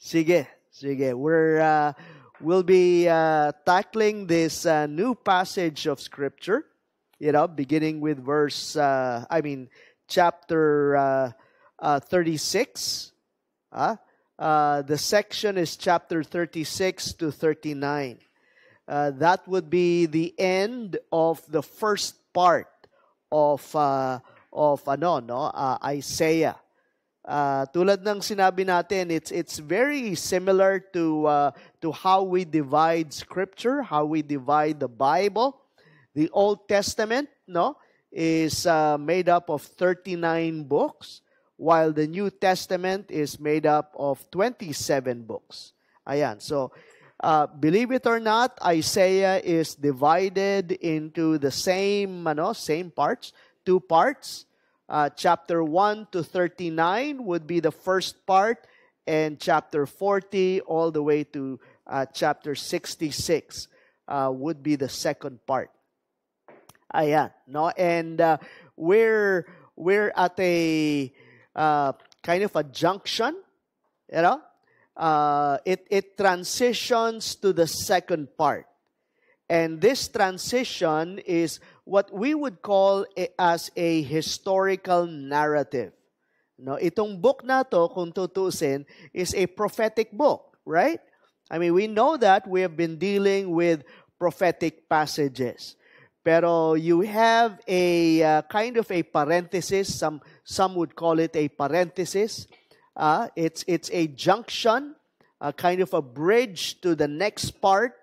Sige, sige. We'll be tackling this new passage of Scripture, beginning with chapter 36. The section is chapter 36 to 39. That would be the end of the first part of Isaiah. Tulad ng sinabi natin, it's very similar to how we divide Scripture, how we divide the Bible. The Old Testament, is made up of 39 books, while the New Testament is made up of 27 books. Ayan. So, believe it or not, Isaiah is divided into the same parts, two parts. Chapter 1 to 39 would be the first part, and chapter 40 all the way to chapter 66 would be the second part. Ayan, and we're at a kind of a junction, it transitions to the second part. And this transition is what we would call as a historical narrative. Itong book na to, kung tutusin, is a prophetic book, right? I mean, we know that we have been dealing with prophetic passages. Pero you have a kind of a parenthesis. Some would call it a parenthesis. It's a junction, kind of a bridge to the next part.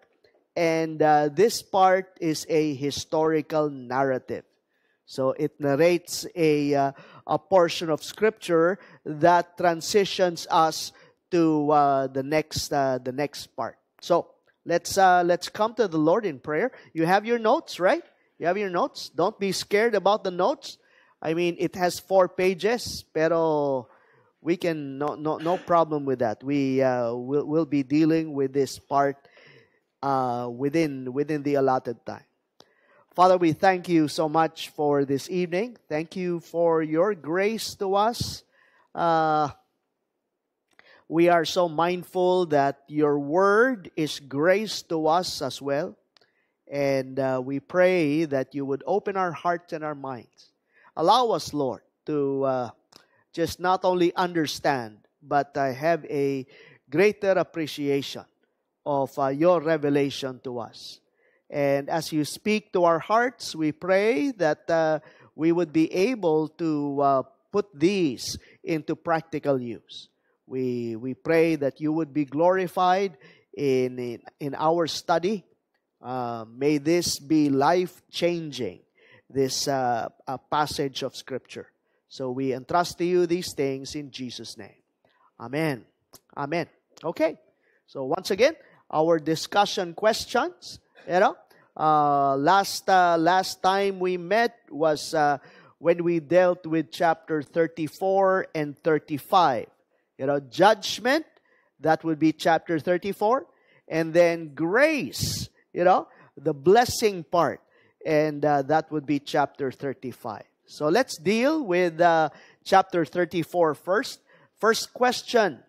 And this part is a historical narrative. So it narrates a portion of Scripture that transitions us to the next part. So let's come to the Lord in prayer. You have your notes, right? You have your notes. Don't be scared about the notes. I mean, it has 4 pages, pero we can no problem with that. We'll be dealing with this part within the allotted time. Father, we thank you so much for this evening. Thank you for your grace to us. We are so mindful that your word is grace to us as well. And we pray that you would open our hearts and our minds. Allow us, Lord, to just not only understand, but have a greater appreciation of your revelation to us. And as you speak to our hearts, we pray that we would be able to put these into practical use. We pray that you would be glorified in our study. May this be life-changing, this passage of Scripture. So we entrust to you these things in Jesus' name. Amen. Amen. Okay. So once again, our discussion questions. Last time we met was when we dealt with chapter 34 and 35. Judgment, that would be chapter 34. And then grace, the blessing part. And that would be chapter 35. So let's deal with chapter 34 first. First question.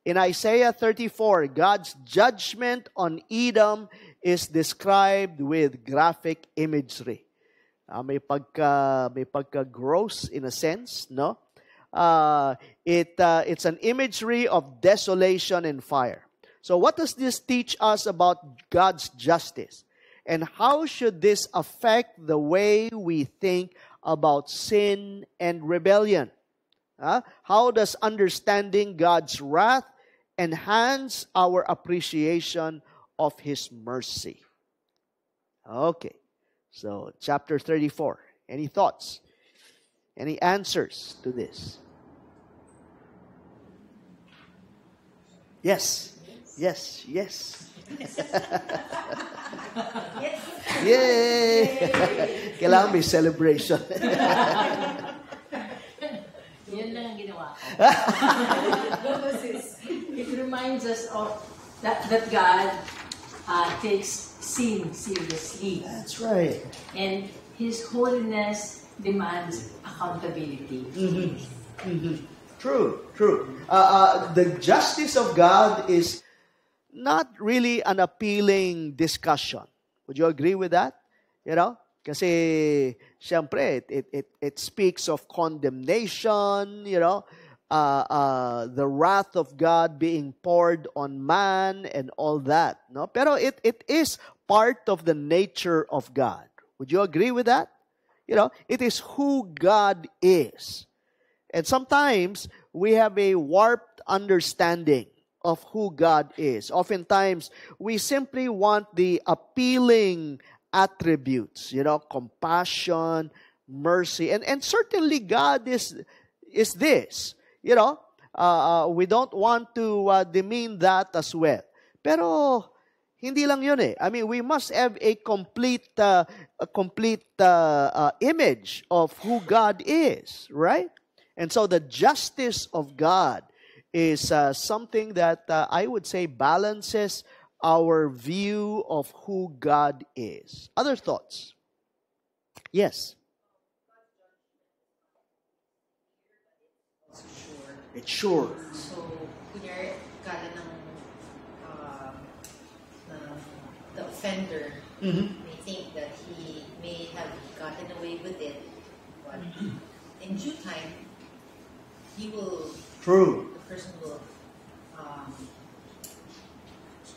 In Isaiah 34, God's judgment on Edom is described with graphic imagery. May pagka-gross in a sense, no? It's an imagery of desolation and fire. So what does this teach us about God's justice? And how should this affect the way we think about sin and rebellion? How does understanding God's wrath enhance our appreciation of His mercy? Okay, so chapter 34. Any thoughts? Any answers to this? Yes. Yes. Yes. Yay! Kailangan may celebration. Yan lang ang ginawa ko. It reminds us of that God takes sin seriously. That's right. And His holiness demands accountability. Mm-hmm. Mm-hmm. True, true. The justice of God is not really an appealing discussion. Would you agree with that? You know? Kasi, syempre, it speaks of condemnation, the wrath of God being poured on man and all that. No? Pero it is part of the nature of God. Would you agree with that? It is who God is. And sometimes we have a warped understanding of who God is. Oftentimes, we simply want the appealing attributes, compassion, mercy. And certainly God is this, we don't want to demean that as well. Pero hindi lang yun eh. I mean, we must have a complete image of who God is, right? And so the justice of God is something that I would say balances our view of who God is. Other thoughts? Yes. It's sure. So, kunyari, kala ng the offender may think that he may have gotten away with it, but in due time, he will. True. The person will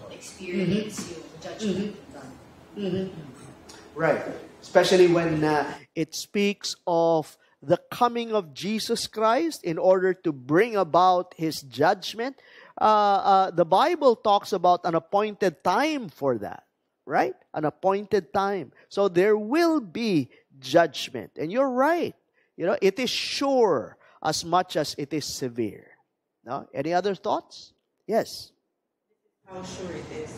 experience yung judgment of God. Right. Especially when it speaks of the coming of Jesus Christ in order to bring about His judgment. The Bible talks about an appointed time for that, right? An appointed time. So there will be judgment. And you're right. It is sure as much as it is severe. No? Any other thoughts? Yes. How sure it is.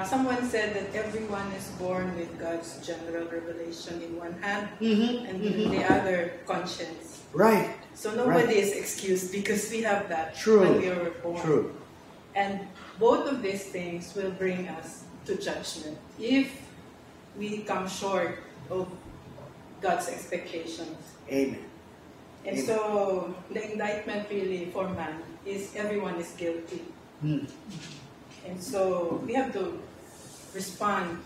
Someone said that everyone is born with God's general revelation in one hand and in the other conscience. Right. So nobody is excused because we have that True. when we were born. True. And both of these things will bring us to judgment if we come short of God's expectations. Amen. And Amen. so the indictment really for man is everyone is guilty. And so we have to respond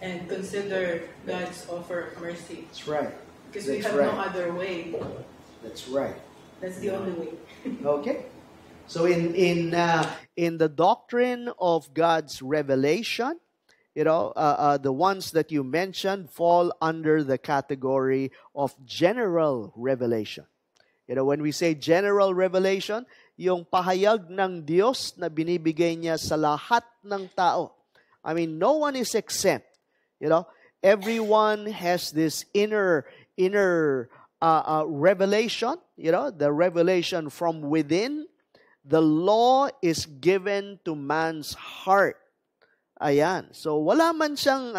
and consider God's offer of mercy. That's right. Because we That's have right. no other way. That's right. That's the only way. Okay. So in the doctrine of God's revelation, the ones that you mentioned fall under the category of general revelation. When we say general revelation, yung pahayag ng Diyos na binibigay niya sa lahat ng tao. I mean, no one is exempt. Everyone has this inner revelation, the revelation from within. The law is given to man's heart. Ayan. So, wala man siyang,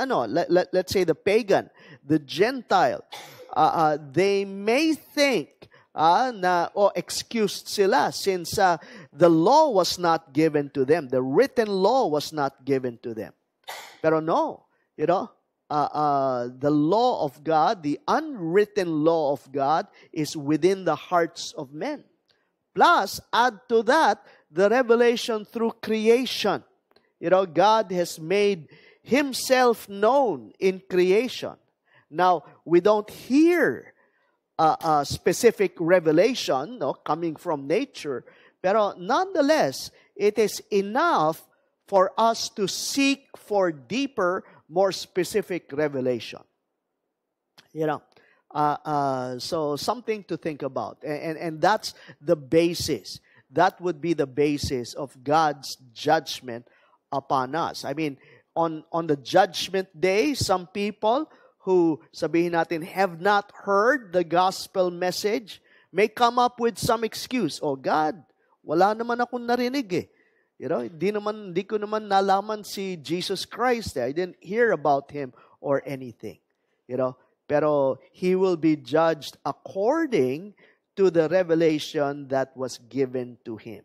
let's say the pagan, the Gentile, they may think excused sila since the law was not given to them. The written law was not given to them. Pero no, the law of God, the unwritten law of God is within the hearts of men. Plus, add to that, the revelation through creation. God has made Himself known in creation. Now, we don't hear a specific revelation coming from nature, pero nonetheless, it is enough for us to seek for deeper, more specific revelation. So something to think about. And that's the basis. That would be the basis of God's judgment upon us. I mean, on the judgment day, some people who, sabihin natin, have not heard the gospel message may come up with some excuse. Oh God, wala naman akong narinig eh. Hindi ko naman nalaman si Jesus Christ. I didn't hear about Him or anything. Pero he will be judged according to the revelation that was given to him.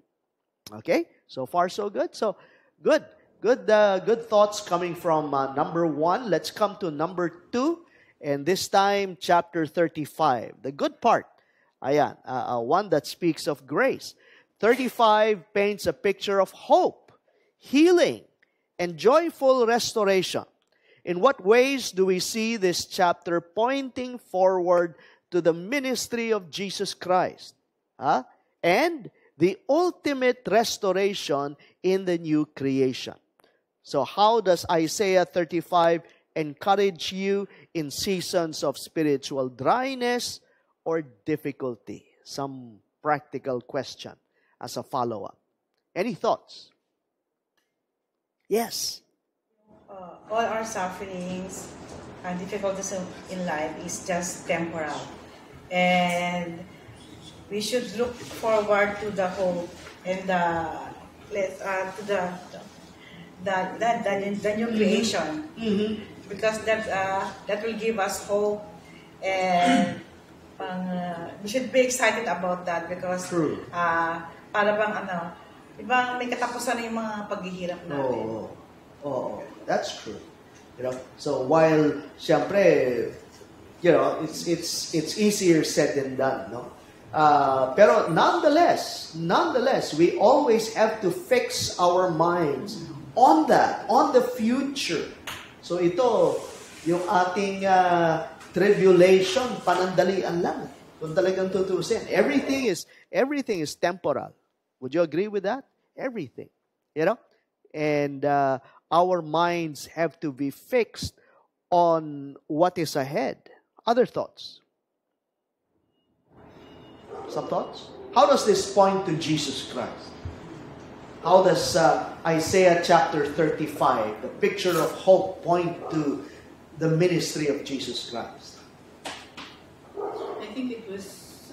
Okay? So far, so good. So, good. Good thoughts coming from number 1. Let's come to number 2. And this time, chapter 35. The good part Ayan, one that speaks of grace. 35 paints a picture of hope, healing, and joyful restoration. In what ways do we see this chapter pointing forward to the ministry of Jesus Christ? And the ultimate restoration in the new creation. So how does Isaiah 35 encourage you in seasons of spiritual dryness or difficulty? Some practical question as a follow-up. Any thoughts? Yes. All our sufferings and difficulties in life is just temporal. And we should look forward to the hope and the new creation, because that will give us hope, and we should be excited about that because para bang ibang may katapusan na yung mga paghihirap natin. That's true. So while siyempre, it's easier said than done, no? Pero nonetheless, we always have to fix our minds on that, on the future. So ito, yung ating tribulation, panandalian lang. Kung talagang tutusin. Everything is temporal. Would you agree with that? Everything. And our minds have to be fixed on what is ahead. Other thoughts? Some thoughts? How does this point to Jesus Christ? How does Isaiah chapter 35, the picture of hope, point to the ministry of Jesus Christ? I think it was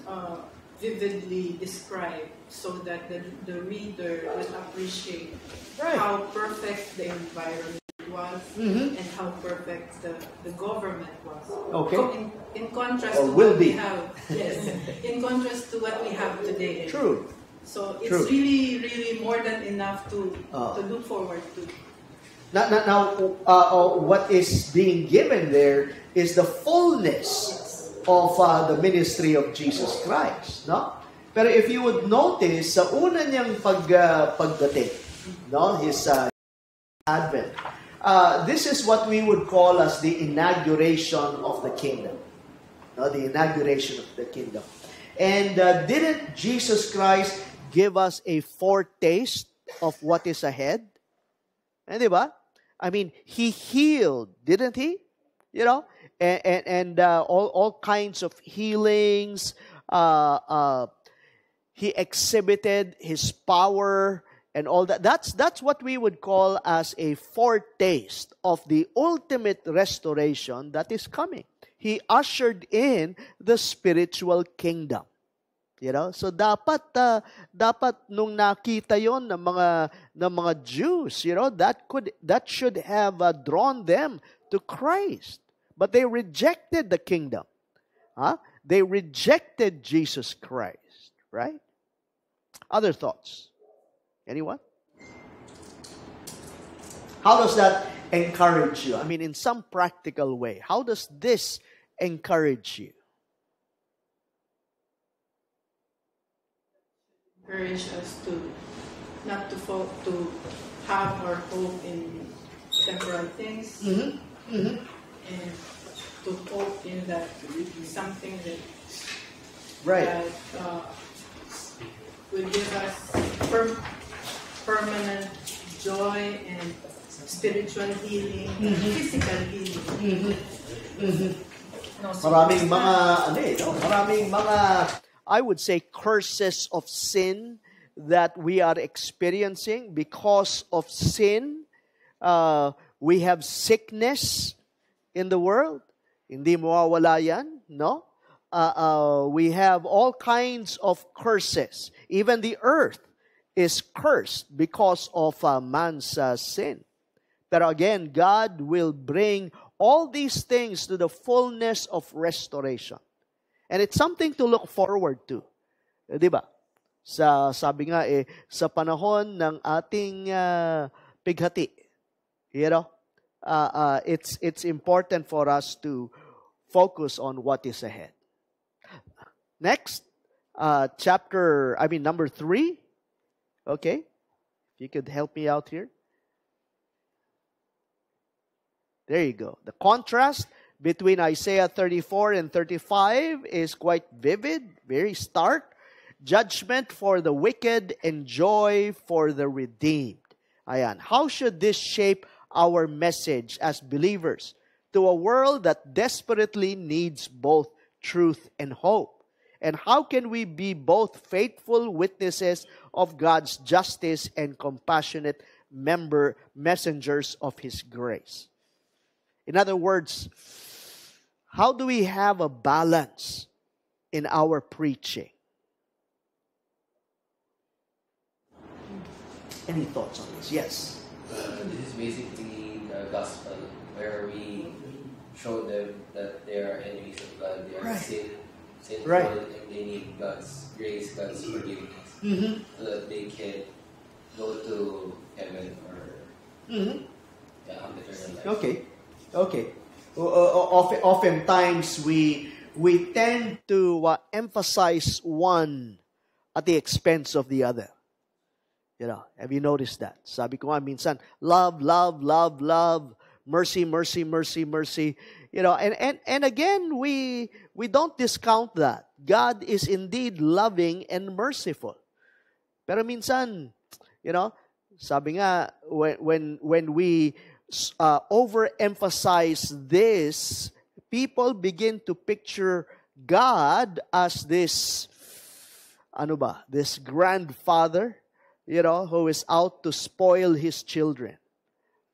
vividly described so that the reader will appreciate how perfect the environment was and how perfect the government was. Okay. In contrast or to will what be. we have, in contrast to what we have today. True. So it's True. really, really more than enough to look forward to. Now, what is being given there is the fullness of the ministry of Jesus Christ, no? Pero if you would notice, sa una niyang pagdating, no, his advent, this is what we would call as the inauguration of the kingdom. No, the inauguration of the kingdom. And didn't Jesus Christ give us a foretaste of what is ahead? Di ba? I mean, He healed, didn't He? And all kinds of healings. He exhibited His power and all that. That's what we would call as a foretaste of the ultimate restoration that is coming. He ushered in the spiritual kingdom. So dapat nung nakita yon ng mga Jews, that should have drawn them to Christ. But they rejected the kingdom. They rejected Jesus Christ, right? Other thoughts? Anyone? How does that encourage you? I mean, in some practical way, how does this encourage you? Encourage us to not to have our hope in temporal things, and to hope in that something that will give us permanent joy and spiritual healing, physical healing. Maraming mga I would say curses of sin that we are experiencing because of sin. We have sickness in the world. Hindi mawawala yan, no? We have all kinds of curses. Even the earth is cursed because of man's sin. But again, God will bring all these things to the fullness of restoration. And it's something to look forward to. Di ba? Sabi nga sa panahon ng ating pighati, it's important for us to focus on what is ahead. Next, number 3. Okay. If you could help me out here. There you go. The contrast between Isaiah 34 and 35 is quite vivid, very stark. Judgment for the wicked and joy for the redeemed. Ayan. How should this shape our message as believers to a world that desperately needs both truth and hope? And how can we be both faithful witnesses of God's justice and compassionate messengers of His grace? In other words, how do we have a balance in our preaching? Any thoughts on this? Yes. This is basically the gospel where we show them that they are enemies of God, they are sinful, and they need God's grace, God's forgiveness, so that they can go to heaven or have eternal life. Okay. Oftentimes we tend to emphasize one at the expense of the other. You know, have you noticed that? Sabi ko nga minsan, love, love, love, love, mercy, mercy, mercy, mercy. You know, and again, we don't discount that. God is indeed loving and merciful. Pero minsan, you know, sabi nga, when we overemphasize this, people begin to picture God as this, this grandfather, you know, who is out to spoil his children.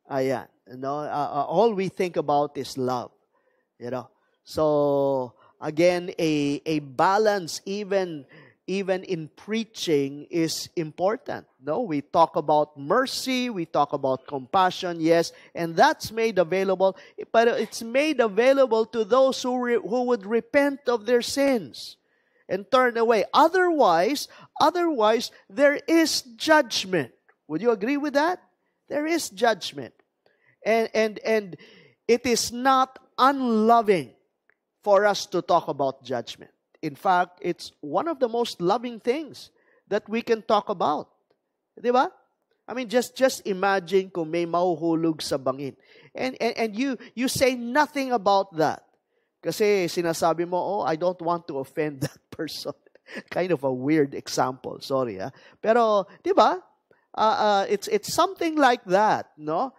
Ayan. You know, all we think about is love. You know. So, again, a balance even in preaching is important. No, we talk about mercy, we talk about compassion, yes, and that's made available, but it's made available to those who would repent of their sins and turn away. Otherwise, there is judgment. Would you agree with that? There is judgment. And it is not unloving for us to talk about judgment. In fact, it's one of the most loving things that we can talk about. Di ba? I mean, just imagine kung may mahuhulog sa bangin. And you say nothing about that. Kasi sinasabi mo, oh, I don't want to offend that person. Kind of a weird example. Sorry, ha? Pero, di ba? It's something like that, no?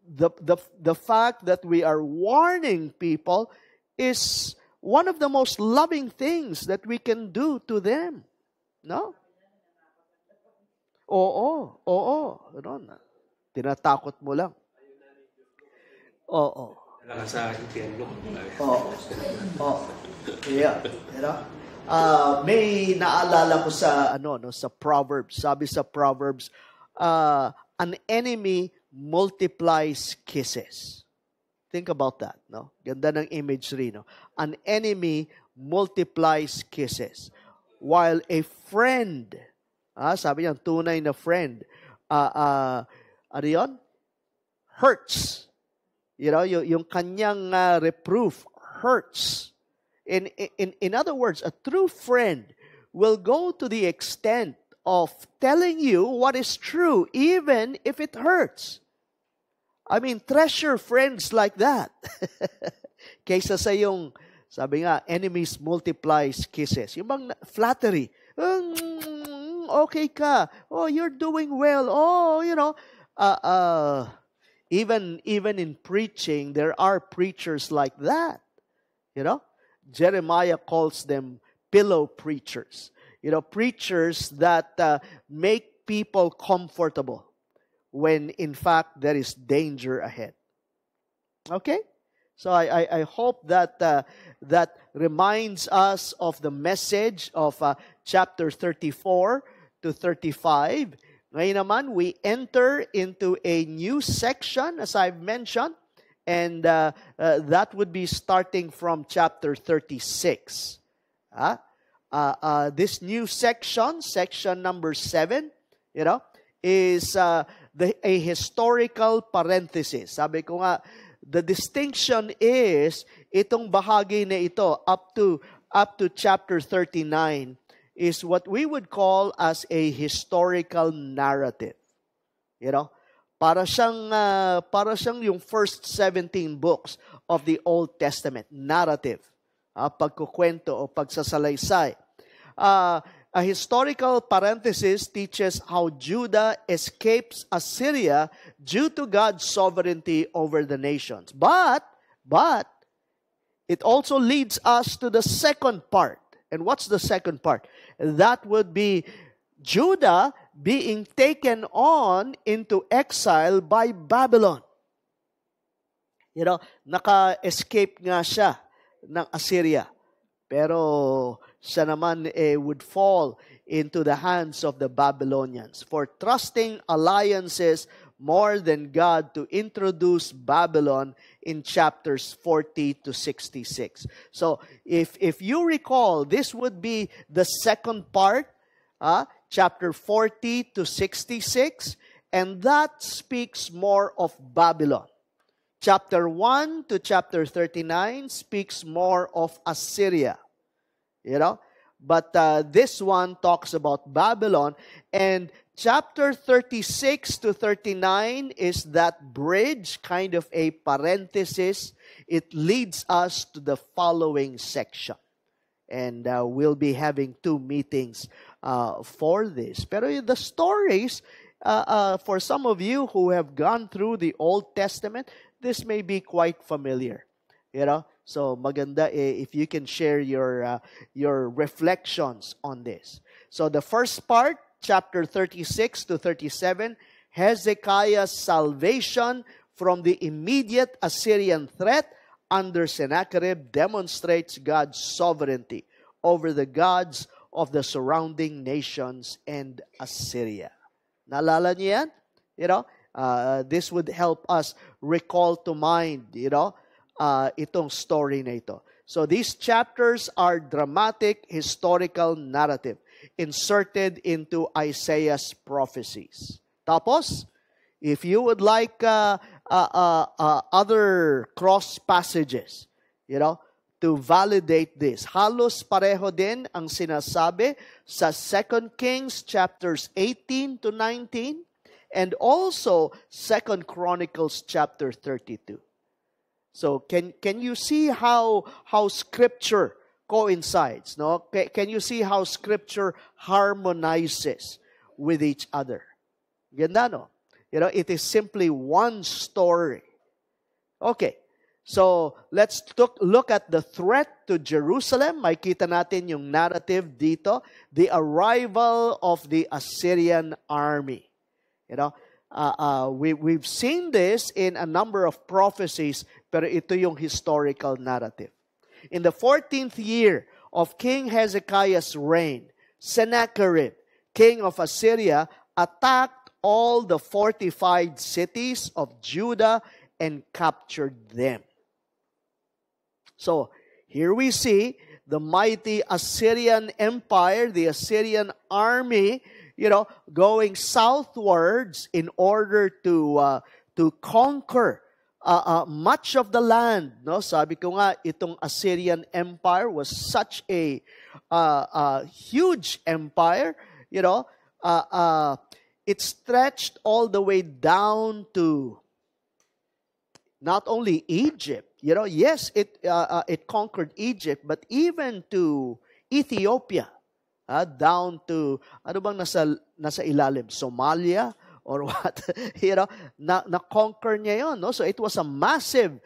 The fact that we are warning people is one of the most loving things that we can do to them. No? Oo. Tinatakot mo lang. Oo. Sa impyerno. Oo. Yeah. You know? May naalala ko sa sa Proverbs. Sabi sa Proverbs, an enemy multiplies kisses. Think about that, no? Ganda ng imagery, no? An enemy multiplies kisses. While a friend, sabi niya, tunay na friend, ano yun? Hurts. You know, yung kanyang reproof hurts. In other words, a true friend will go to the extent of telling you what is true, even if it hurts. I mean, treasure friends like that. Kaysa sa yung, sabi nga, enemies multiplies kisses. Yung bang flattery. Okay ka. Oh, you're doing well. Oh, you know. Even in preaching, there are preachers like that. You know. Jeremiah calls them pillow preachers. You know, preachers that make people comfortable when in fact there is danger ahead. Okay? So I hope that that reminds us of the message of chapter 34 to 35. Ngayon naman, we enter into a new section, as I've mentioned, and that would be starting from chapter 36. This new section number 7, you know, is a historical parenthesis. Sabi ko nga, the distinction is itong bahagi na ito up to up to chapter 39 is what we would call as a historical narrative. You know, para siyang yung first 17 books of the Old Testament, narrative, pagkukwento o pagsasalaysay. A historical parenthesis teaches how Judah escapes Assyria due to God's sovereignty over the nations. But it also leads us to the second part. And what's the second part? That would be Judah being taken on into exile by Babylon. You know, naka-escape nga siya ng Assyria. Pero siya naman would fall into the hands of the Babylonians for trusting alliances more than God to introduce Babylon in chapters 40 to 66. So, if you recall, this would be the second part, chapter 40 to 66, and that speaks more of Babylon. Chapter 1 to chapter 39 speaks more of Assyria. You know? But this one talks about Babylon. And chapter 36 to 39 is that bridge, kind of a parenthesis. It leads us to the following section. And we'll be having 2 meetings for this. Pero the stories, for some of you who have gone through the Old Testament, this may be quite familiar. You know? So maganda if you can share your reflections on this. So the first part, chapter 36 to 37, Hezekiah's salvation from the immediate Assyrian threat under Sennacherib demonstrates God's sovereignty over the gods of the surrounding nations and Assyria. Naalala niyo yan? You know, this would help us recall to mind, you know, itong story na ito. So these chapters are dramatic historical narrative inserted into Isaiah's prophecies. Tapos, if you would like other cross passages, you know, to validate this, halos pareho din ang sinasabi sa 2 Kings chapters 18 to 19 and also 2 Chronicles chapter 32. So can you see how Scripture coincides? No, can you see how Scripture harmonizes with each other? Ganda, no? You know, it is simply one story. Okay, so let's look at the threat to Jerusalem. Makita natin yung narrative dito, the arrival of the Assyrian army. You know, we've seen this in a number of prophecies, pero ito yung historical narrative. In the 14th year of King Hezekiah's reign, Sennacherib, king of Assyria, attacked all the fortified cities of Judah and captured them. So, here we see the mighty Assyrian Empire, the Assyrian army, you know, going southwards in order to conquer much of the land. No, sabi ko nga, itong Assyrian Empire was such a huge empire. You know, it stretched all the way down to not only Egypt. You know, yes, it conquered Egypt, but even to Ethiopia. Down to, ano bang nasa ilalim? Somalia? Or what? You know, na-conquer niya yun. No? So it was a massive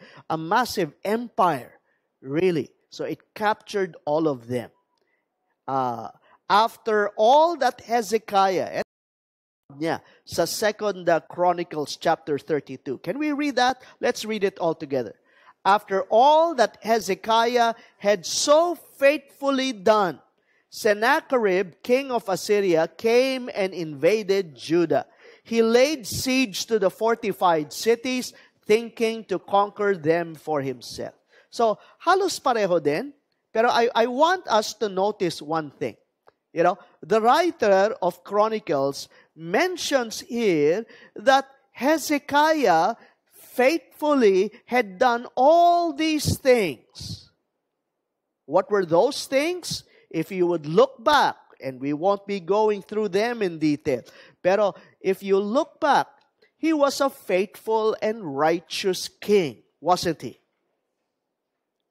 empire, really. So it captured all of them. After all that Hezekiah, sa 2 Chronicles chapter 32. Can we read that? Let's read it all together. After all that Hezekiah had so faithfully done, Sennacherib, king of Assyria, came and invaded Judah. He laid siege to the fortified cities, thinking to conquer them for himself. So, halos pareho din. Pero I want us to notice one thing. You know, the writer of Chronicles mentions here that Hezekiah faithfully had done all these things. What were those things? If you would look back, and we won't be going through them in detail, pero if you look back, he was a faithful and righteous king, wasn't he?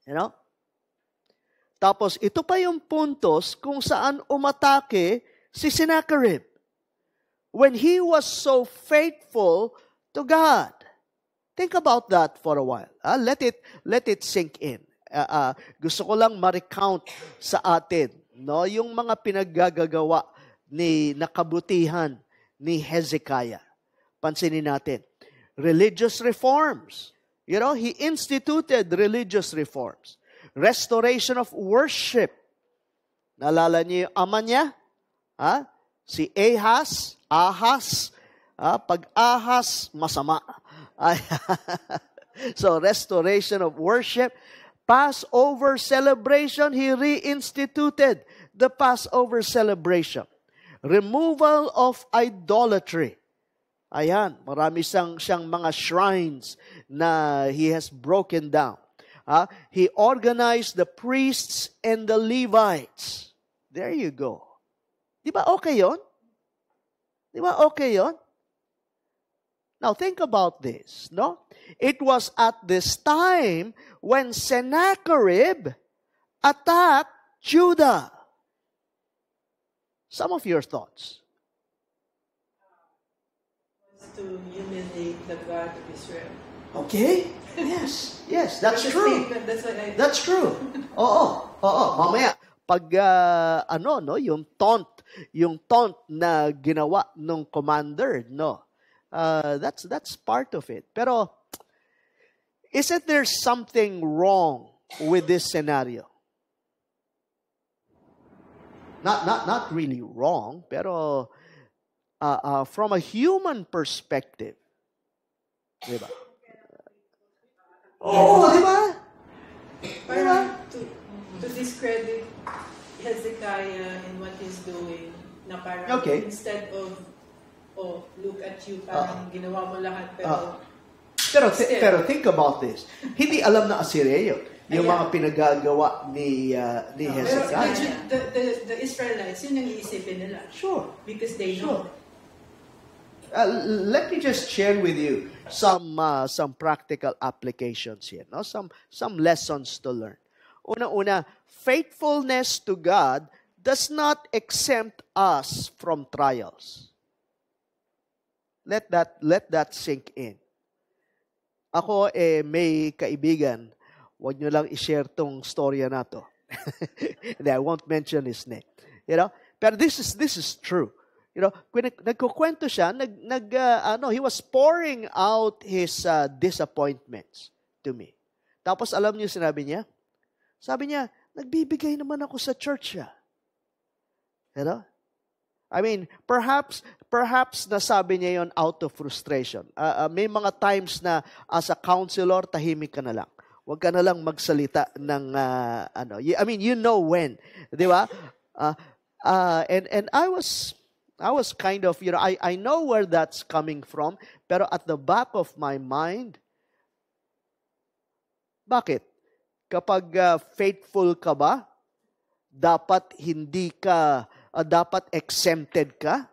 You know? Tapos, ito pa yung puntos kung saan umatake si Sennacherib. When he was so faithful to God. Think about that for a while. Let it sink in. Gusto ko lang ma-recount sa atin, no, yung mga pinaggagawa ni nakabutihan ni Hezekiah. Pansinin natin. Religious reforms. You know, he instituted religious reforms. Restoration of worship. Naalala niyo yung ama niya? Si Ahaz. Pag Ahaz, masama. So, restoration of worship. Passover celebration, he reinstituted the Passover celebration. Removal of idolatry. Ayan, marami siyang mga shrines na he has broken down. He organized the priests and the Levites. There you go. Di ba okay yun? Di ba okay yun? Now, think about this, no? It was at this time when Sennacherib attacked Judah. Some of your thoughts. To humiliate the God of Israel. Okay? Yes, that's true. That's what I... That's true. Oo. Mamaya, pag yung taunt na ginawa ng commander, no? That's part of it. Pero, isn't there something wrong with this scenario? Not really wrong, pero from a human perspective, di ba? Di ba? Parang to discredit Hezekiah and what he's doing, na parang instead of look at you, parang ginawa mo lahat, pero think about this. Hindi alam na Assyria yung mga pinagagawa ni Hezekiah. The Israelites, yun ang iisipin nila. Sure. Because they know. Let me just share with you some practical applications here, no? Some lessons to learn. Una, faithfulness to God does not exempt us from trials. Let that sink in. Ako, may kaibigan, huwag nyo lang i-share tong storya na to. I won't mention his name. You know? Pero this is true. You know, when nagkukwento siya, he was pouring out his disappointments to me. Tapos alam niyo sinabi niya? Sabi niya, nagbibigay naman ako sa church siya. You know? I mean, perhaps nasabi niya yon out of frustration. May mga times na as a counselor, tahimik ka na lang. Huwag ka na lang magsalita ng I mean, you know when, di ba? And I was kind of, you know, I know where that's coming from, pero at the back of my mind, bakit? Kapag faithful ka ba, dapat hindi ka dapat exempted ka?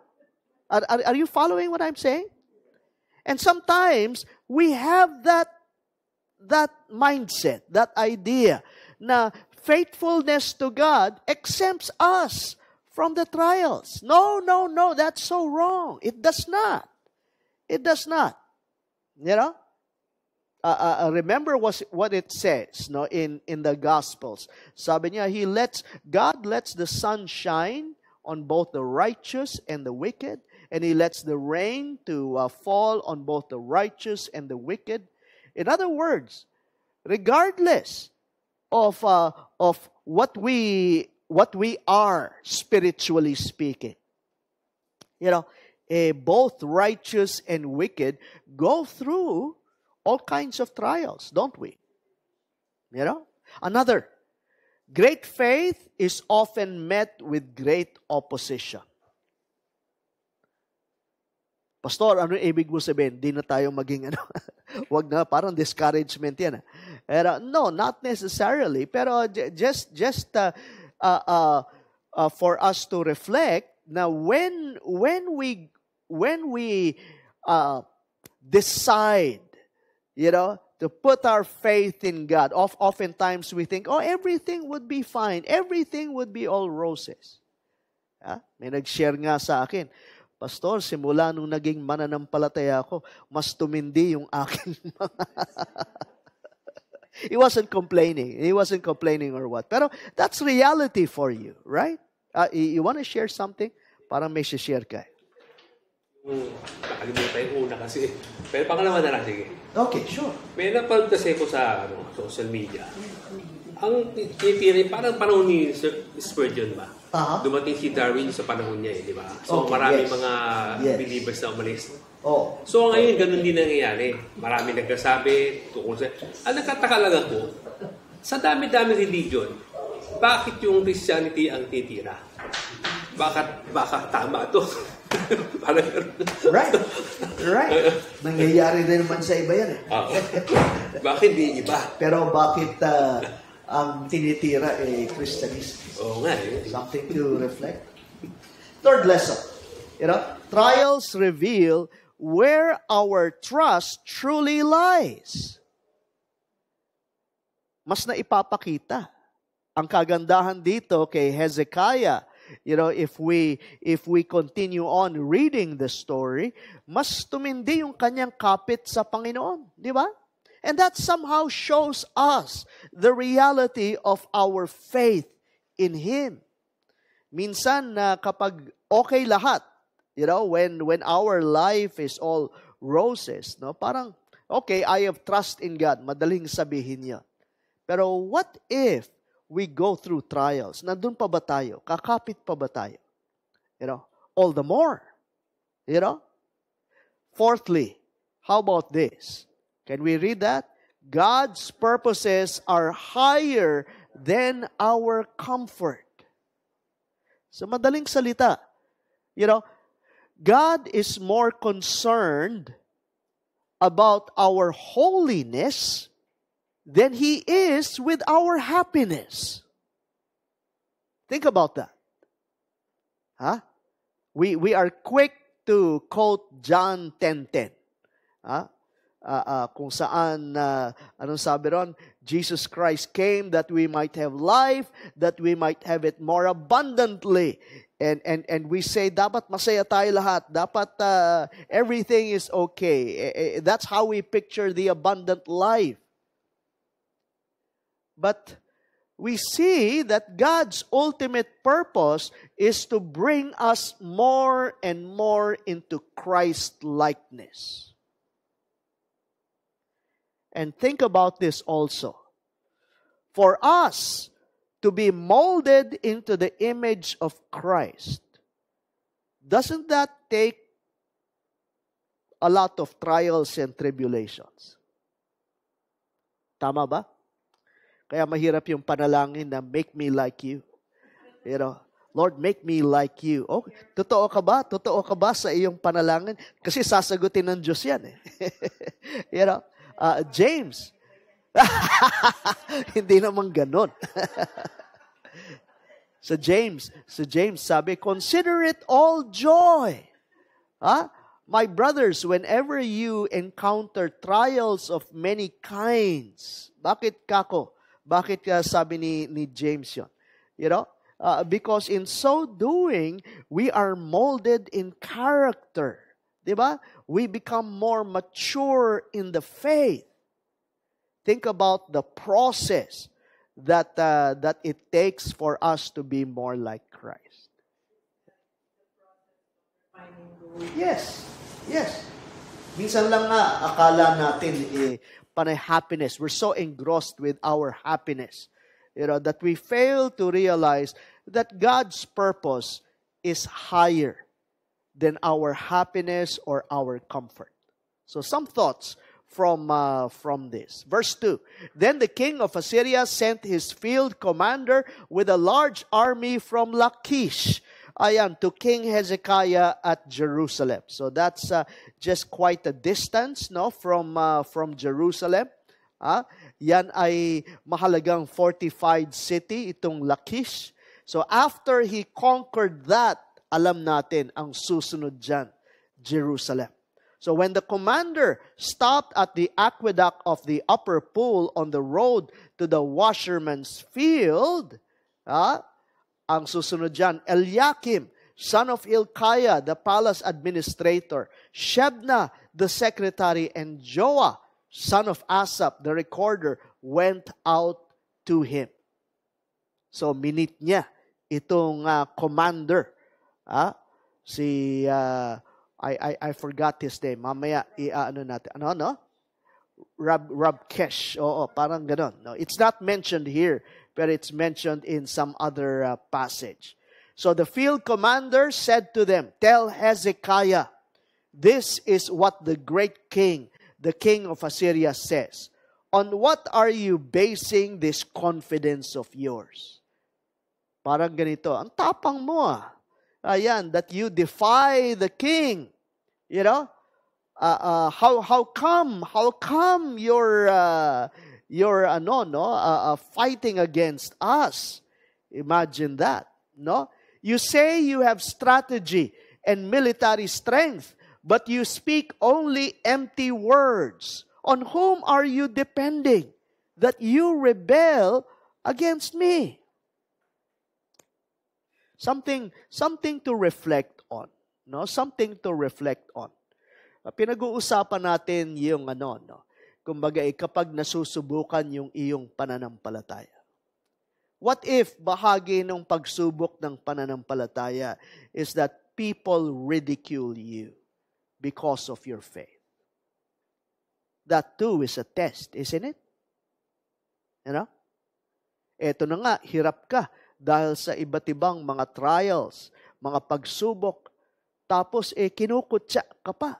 Are you following what I'm saying? And sometimes we have that mindset, that idea na faithfulness to God exempts us from the trials. No, that's so wrong. It does not. It does not. You know? Remember what it says, no, in the Gospels. Sabi niya, God lets the sun shine on both the righteous and the wicked, and He lets the rain to fall on both the righteous and the wicked. In other words, regardless of what we are spiritually speaking, you know, both righteous and wicked go through all kinds of trials, don't we? You know? Another, great faith is often met with great opposition. Pastor, ano ibig mo sabihin? Di na tayo maging wag na, parang discouragement yan. No, not necessarily. Pero just for us to reflect, now when we decide, to put our faith in God, oftentimes we think, everything would be fine. Everything would be all roses. May nag-share nga sa akin, Pastor, simula nung naging mananampalataya ako, mas tumindi yung aking mga... He wasn't complaining. He wasn't complaining or what. Pero that's reality for you, right? You want to share something? Parang may share ka. Nakalimutan yung una kasi. Pero pangalawa na lang, sige. Okay, sure. May napanood kasi ko sa social media. Ang titiri, parang panahon ni Spurgeon ba? Dumating si Darwin sa panahon niya di ba? So marami mga believers na umalis. So ngayon, ganun din nangyayari. Marami nagkasabi tungkol sa... Ang nakataka lang ako, sa dami-dami religion, bakit yung Christianity ang titira? Baka tama to. Right. Nangyayari din naman sa iba yan. Bakit di iba? Pero bakit ang tinitira Christianism? Oo nga Something to reflect. Third lesson. Trials reveal where our trust truly lies. Mas naipapakita. Ang kagandahan dito kay Hezekiah, if we continue on reading the story, mas tumindi yung kanyang kapit sa Panginoon, di ba? And that somehow shows us the reality of our faith in Him. Minsan kapag okay lahat, when our life is all roses, parang, okay, I have trust in God, madaling sabihin yan. Pero what if we go through trials? Nandun pa ba tayo? Kakapit pa ba tayo? All the more. Fourthly, how about this? Can we read that? God's purposes are higher than our comfort. Sa madaling salita, God is more concerned about our holiness than He is with our happiness. Think about that. We are quick to quote John 10:10. Kung saan, anong sabi ron? Jesus Christ came that we might have life, that we might have it more abundantly. And we say, dapat masaya tayo lahat. Dapat everything is okay. That's how we picture the abundant life. But we see that God's ultimate purpose is to bring us more and more into Christ-likeness. And think about this also. For us to be molded into the image of Christ, doesn't that take a lot of trials and tribulations? Tama ba? Kaya mahirap yung panalangin na make me like you. Lord, make me like you. Okay. Totoo ka ba? Totoo ka ba sa iyong panalangin? Kasi sasagutin ng Diyos yan. James. Hindi naman ganun. Sa James sabi, consider it all joy. My brothers, whenever you encounter trials of many kinds. Bakit kako? Bakit sabi ni James yun? Because in so doing, we are molded in character. Diba? We become more mature in the faith. Think about the process that it takes for us to be more like Christ. Yes. Minsan lang nga, akala natin panay happiness. We're so engrossed with our happiness, that we fail to realize that God's purpose is higher than our happiness or our comfort. So some thoughts from this. Verse 2. Then the king of Assyria sent his field commander with a large army from Lachish, to King Hezekiah at Jerusalem. So that's just quite a distance, from Jerusalem. Yan ay mahalagang fortified city, itong Lachish. So after he conquered that, alam natin ang susunod dyan, Jerusalem. So when the commander stopped at the aqueduct of the upper pool on the road to the washerman's field, ang susunod dyan, Eliakim, son of Hilkiah, the palace administrator, Shebna, the secretary, and Joah, son of Asaph, the recorder, went out to him. So minit niya itong commander. Si, I forgot his name. Mamaya, ano natin. Ano? Rabkesh. Oo, parang ganon. No, it's not mentioned here, but it's mentioned in some other passage. So the field commander said to them, "Tell Hezekiah, this is what the great king, the king of Assyria, says. On what are you basing this confidence of yours?" Parang ganito, ang tapang mo Ayan, that you defy the king. You know? How come you're fighting against us? Imagine that, no? You say you have strategy and military strength, but you speak only empty words. On whom are you depending that you rebel against me? Something to reflect on, no? Something to reflect on. Pinag-uusapan natin yung kumbaga kapag nasusubukan yung iyong pananampalataya. What if bahagi ng pagsubok ng pananampalataya is that people ridicule you because of your faith? That too is a test, isn't it? You know? Eto na nga, hirap ka dahil sa iba't ibang mga trials, mga pagsubok, tapos kinukutya ka pa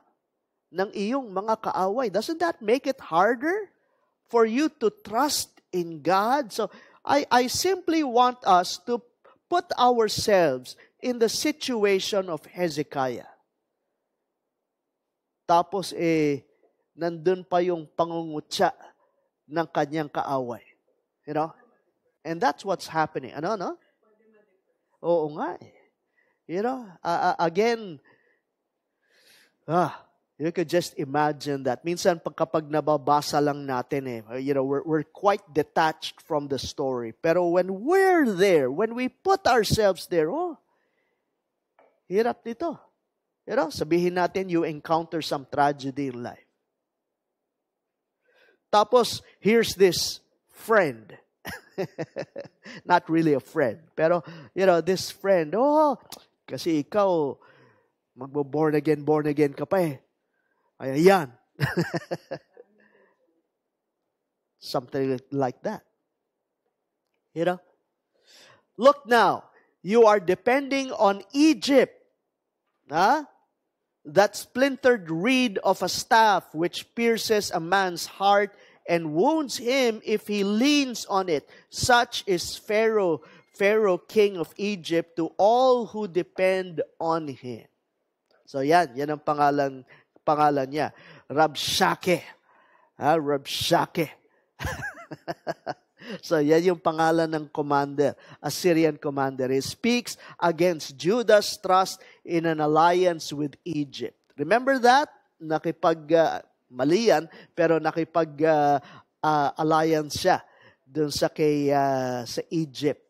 ng iyong mga kaaway. Doesn't that make it harder for you to trust in God? So, I simply want us to put ourselves in the situation of Hezekiah. Tapos nandun pa yung pangungutya ng kanyang kaaway. You know? And that's what's happening. No? Oo nga You know, again, you could just imagine that. Minsan kapag nababasa lang natin you know, we're quite detached from the story. Pero when we're there, when we put ourselves there, hirap nito. You know, sabihin natin you encounter some tragedy in life. Tapos, here's this friend. Not really a friend. Pero, you know, this friend, kasi ikaw, born again ka pa Ayan. Something like that. You know? Look now, you are depending on Egypt. That splintered reed of a staff which pierces a man's heart and wounds him if he leans on it. Such is Pharaoh, king of Egypt, to all who depend on him. So yan ang pangalan niya. Rabshakeh. Rabshakeh. So yan yung pangalan ng commander, Assyrian commander. He speaks against Judah's trust in an alliance with Egypt. Remember that? Mali yan, pero alliance siya dun sa Egypt,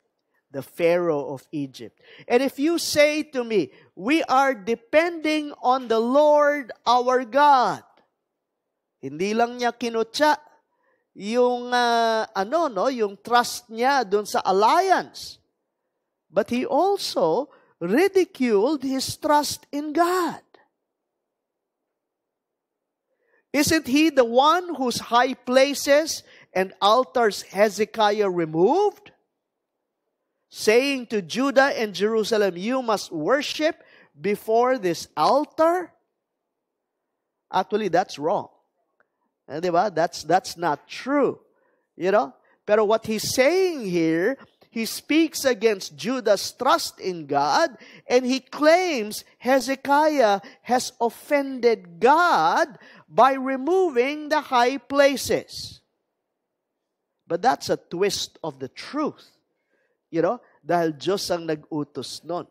the Pharaoh of Egypt. And if you say to me, we are depending on the Lord our God. Hindi lang niya kinutya yung yung trust niya dun sa alliance. But he also ridiculed his trust in God. Isn't he the one whose high places and altars Hezekiah removed? Saying to Judah and Jerusalem, you must worship before this altar? Actually, that's wrong. Diba? That's not true. You know? Pero what he's saying here, he speaks against Judah's trust in God, and he claims Hezekiah has offended God by removing the high places. But that's a twist of the truth. Dahil Diyos ang nag-utos nun.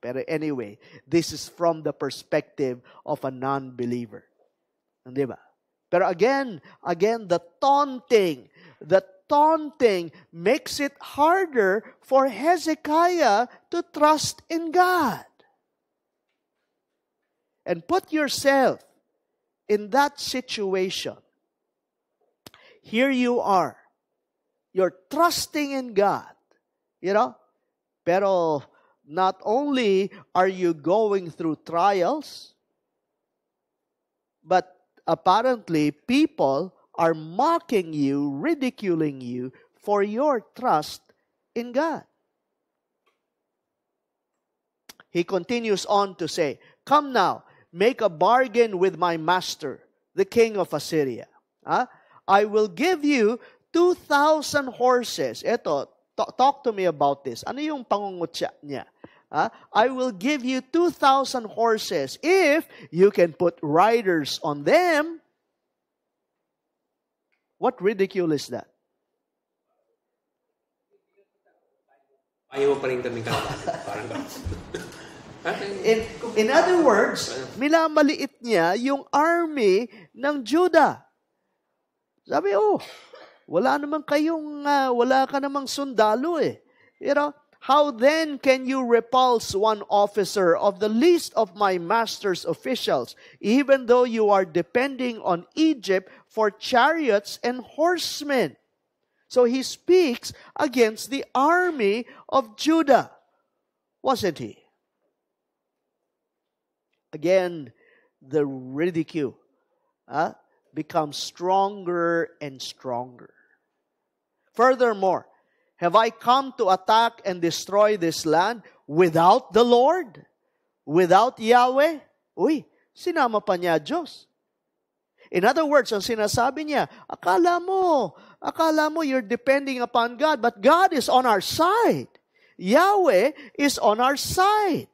Pero anyway, this is from the perspective of a non-believer. Di ba? Pero again, the taunting makes it harder for Hezekiah to trust in God. And put yourself in that situation. Here you are. You're trusting in God. Pero not only are you going through trials, but apparently people are mocking you, ridiculing you for your trust in God. He continues on to say, "Come now, make a bargain with my master, the king of Assyria. I will give you 2,000 horses." Ito, talk to me about this. Ano yung pangungutya niya? I will give you 2,000 horses if you can put riders on them. What ridicule is that? Ayaw pa rin kami In other words, minamaliit niya yung army ng Judah. Sabi, wala ka namang sundalo eh. How then can you repulse one officer of the least of my master's officials, even though you are depending on Egypt for chariots and horsemen? So he speaks against the army of Judah, wasn't he? Again, the ridicule becomes stronger and stronger. Furthermore, have I come to attack and destroy this land without the Lord? Without Yahweh? Sinama pa niya Diyos. In other words, ang sinasabi niya, akala mo you're depending upon God, but God is on our side. Yahweh is on our side.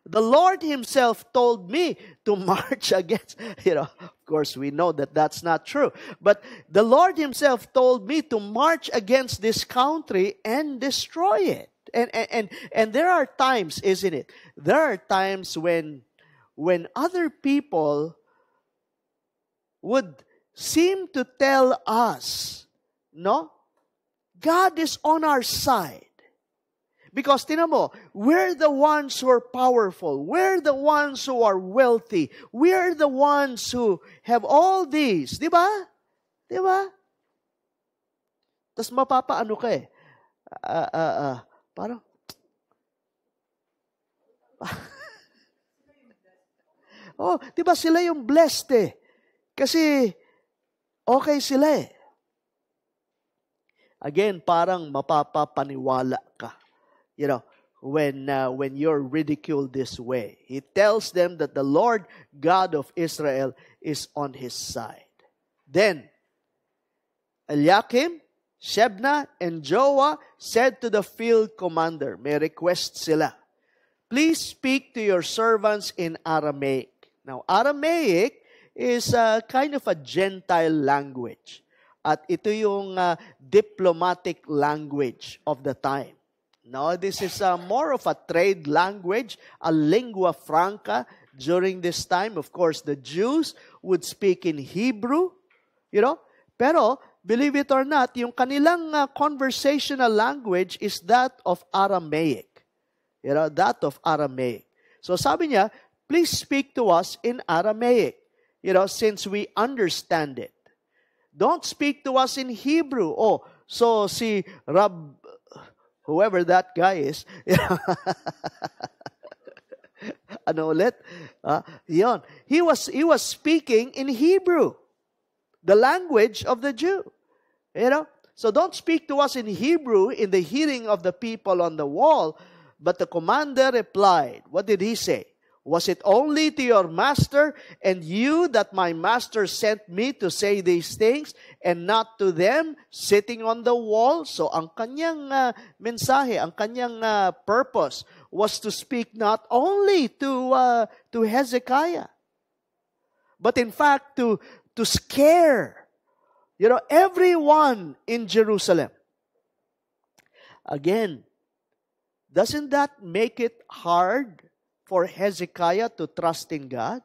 The Lord Himself told me to march against, of course we know that that's not true. But the Lord Himself told me to march against this country and destroy it. And there are times, isn't it? There are times when other people would seem to tell us, God is on our side. Because, tinan mo, we're the ones who are powerful. We're the ones who are wealthy. We're the ones who have all these. Di ba? Di ba? Tapos mapapaano ka eh. Parang, di ba sila yung blessed eh. Kasi, okay sila eh. Again, parang mapapapaniwala ka. When you're ridiculed this way. He tells them that the Lord God of Israel is on his side. Then, Eliakim, Shebna, and Joah said to the field commander, may request sila, please speak to your servants in Aramaic. Now, Aramaic is kind of a Gentile language. At ito yung diplomatic language of the time. No, this is more of a trade language, a lingua franca during this time. Of course, the Jews would speak in Hebrew, Pero, believe it or not, yung kanilang conversational language is that of Aramaic. That of Aramaic. So sabi niya, please speak to us in Aramaic, since we understand it. Don't speak to us in Hebrew. So si whoever that guy is, ano ulit? Yon. He was speaking in Hebrew, the language of the Jew. So don't speak to us in Hebrew in the hearing of the people on the wall. But the commander replied, what did he say? Was it only to your master and you that my master sent me to say these things and not to them sitting on the wall? So ang kanyang mensahe, ang kanyang purpose was to speak not only to Hezekiah, but in fact to scare, everyone in Jerusalem. Again, doesn't that make it hard for Hezekiah to trust in God?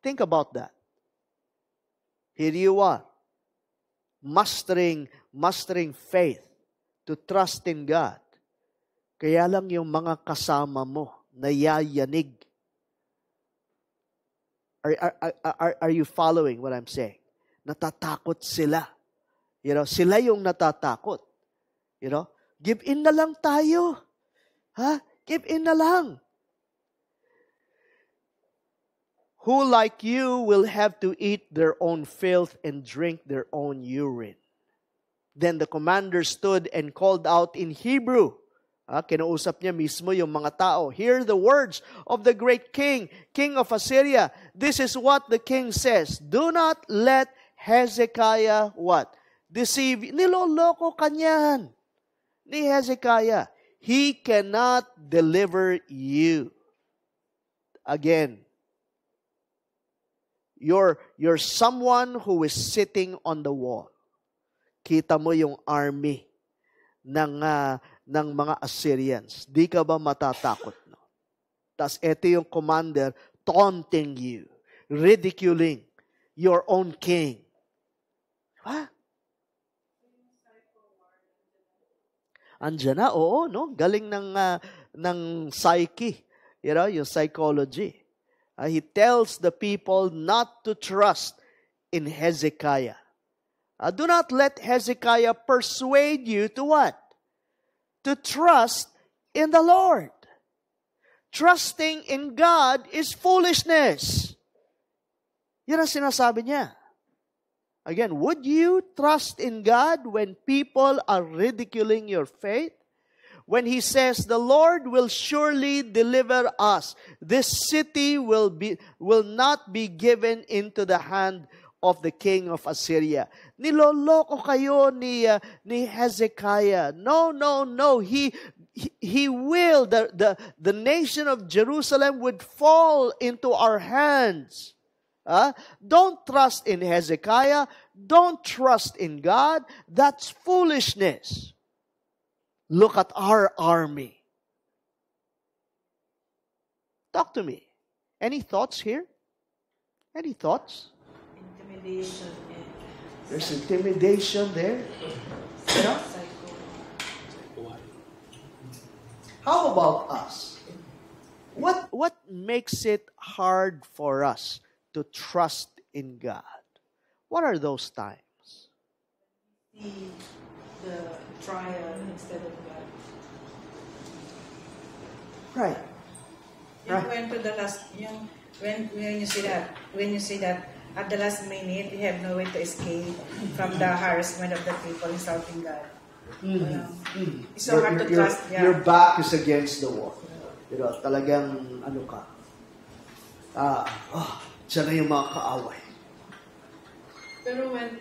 Think about that. Here you are, mastering faith to trust in God. Kaya lang yung mga kasama mo nayayanig. Are you following what I'm saying? Natatakot sila. Sila yung natatakot. Give in na lang tayo. Give in na lang. Who like you will have to eat their own filth and drink their own urine? Then the commander stood and called out in Hebrew. Kinausap niya mismo yung mga tao. Hear the words of the great king of Assyria. This is what the king says. Do not let Hezekiah what? Deceive. Niloloko kanyan ni Hezekiah. He cannot deliver you. Again, you're someone who is sitting on the wall. Kita mo yung army ng mga Assyrians. Di ka ba matatakot? No? Tas ito yung commander taunting you, ridiculing your own king. Diba? Andiyan na, oo, no? Galing ng psyche, yung psychology. He tells the people not to trust in Hezekiah. Do not let Hezekiah persuade you to what? To trust in the Lord. Trusting in God is foolishness. Yan ang sinasabi niya. Again, would you trust in God when people are ridiculing your faith? When He says, the Lord will surely deliver us. This city will not be given into the hand of the king of Assyria. Niloloko kayo ni Hezekiah. No. He will. The nation of Jerusalem would fall into our hands. Don't trust in Hezekiah. Don't trust in God. That's foolishness. Look at our army. Talk to me. Any thoughts here? Any thoughts? Intimidation. There's intimidation there. How about us? What makes it hard for us to trust in God? What are those times? See the trial instead of God. Right. You went to the last, when you say that at the last minute you have no way to escape from the harassment of the people insulting God. It's so hard to trust. Your back is against the wall. Talagang ka. Siya na yung mga kaaway. Pero when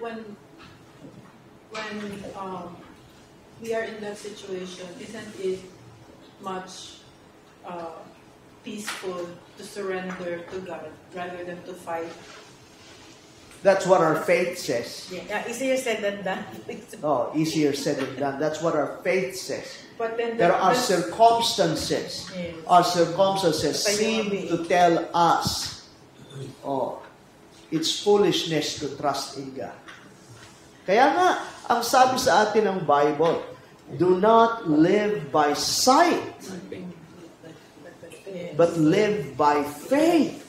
we are in that situation, isn't it much peaceful to surrender to God rather than to fight? That's what our faith says. Yeah, easier said than done. Easier said than done. That's what our faith says. But then there are circumstances. Yes. Our circumstances seem to tell us, it's foolishness to trust in God. Kaya nga, ang sabi sa atin ng Bible, do not live by sight, but live by faith.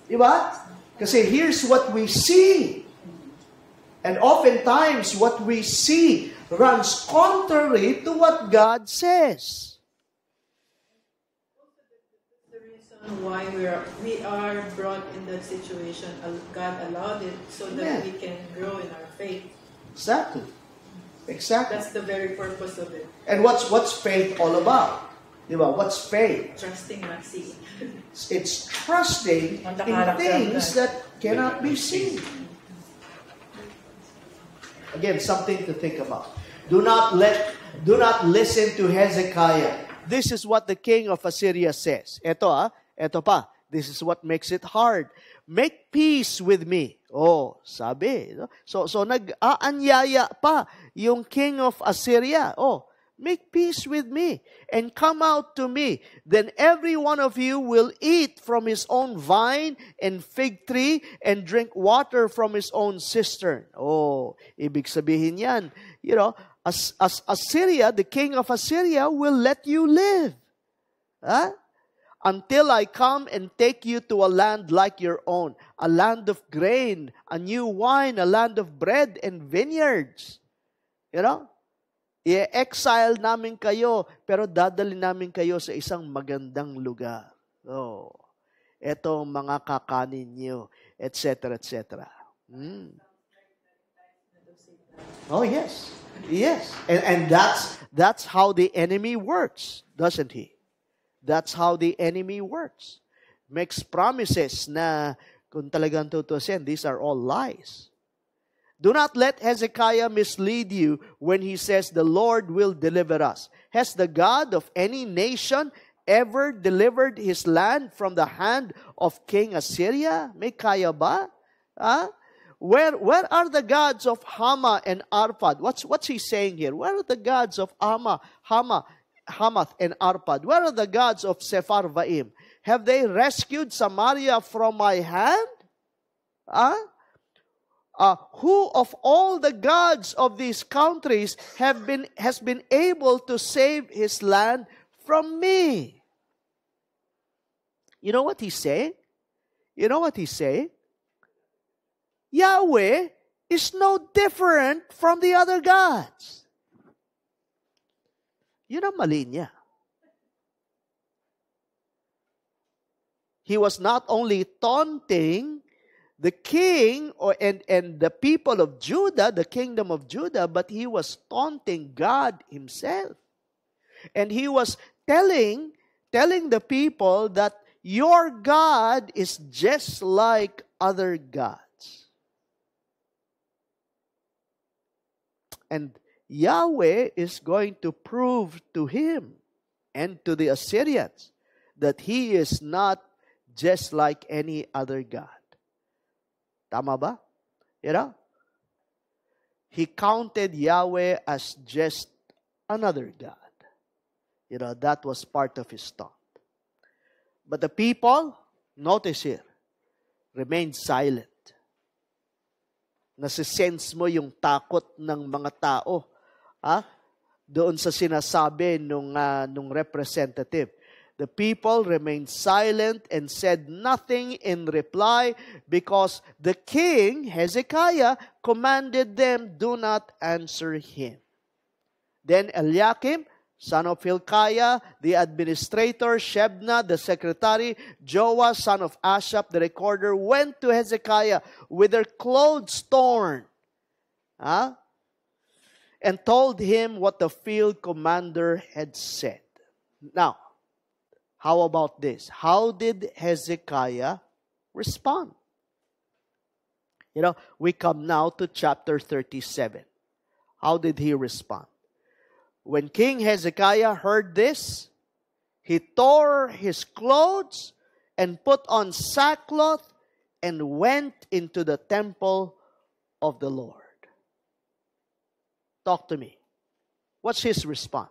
Diba? Kasi here's what we see. And oftentimes, what we see runs contrary to what God says. The reason why we are brought in that situation, God allowed it so that we can grow in our faith. Exactly. That's the very purpose of it. And what's faith all about? Diba? What's faith? Trusting, not seeing. It's trusting in things that cannot be seen. Again, something to think about. Do not listen to Hezekiah. This is what the king of Assyria says. Ito pa. This is what makes it hard. Make peace with me. Oh, sabi. No? So nag-aanyaya pa yung king of Assyria. Oh, make peace with me and come out to me. Then every one of you will eat from his own vine and fig tree and drink water from his own cistern. Oh, ibig sabihin yan. As Assyria, the king of Assyria will let you live. Huh? Until I come and take you to a land like your own, a land of grain, a new wine, a land of bread and vineyards. I-exile namin kayo, pero dadali namin kayo sa isang magandang lugar. Oh, eto mga kakanin niyo, etc., etc. Oh, yes. Yes. And that's how the enemy works, doesn't he? That's how the enemy works. Makes promises na kung talagang tutusin, these are all lies. Do not let Hezekiah mislead you when he says the Lord will deliver us. Has the God of any nation ever delivered his land from the hand of King Assyria? May kaya ba? Where are the gods of Hamath and Arpad? What's he saying here? Where are the gods of Hamath and Arpad? Where are the gods of Sepharvaim? Have they rescued Samaria from my hand? Who of all the gods of these countries has been able to save his land from me? You know what he's saying? Yahweh is no different from the other gods. Yun ang mali niya. He was not only taunting the king and the people of Judah, the kingdom of Judah, but he was taunting God himself. And he was telling the people that your God is just like other gods. And Yahweh is going to prove to him and to the Assyrians that he is not just like any other God. Tama ba? He counted Yahweh as just another God. That was part of his thought. But the people, notice here, remained silent. Nasisense mo yung takot ng mga tao. Doon sa sinasabi nung representative. The people remained silent and said nothing in reply because the king, Hezekiah, commanded them, do not answer him. Then Eliakim, son of Hilkiah, the administrator, Shebna, the secretary, Joah, son of Ashap, the recorder, went to Hezekiah with their clothes torn. And told him what the field commander had said. Now, how about this? How did Hezekiah respond? We come now to chapter 37. How did he respond? When King Hezekiah heard this, he tore his clothes and put on sackcloth and went into the temple of the Lord. Talk to me. What's his response?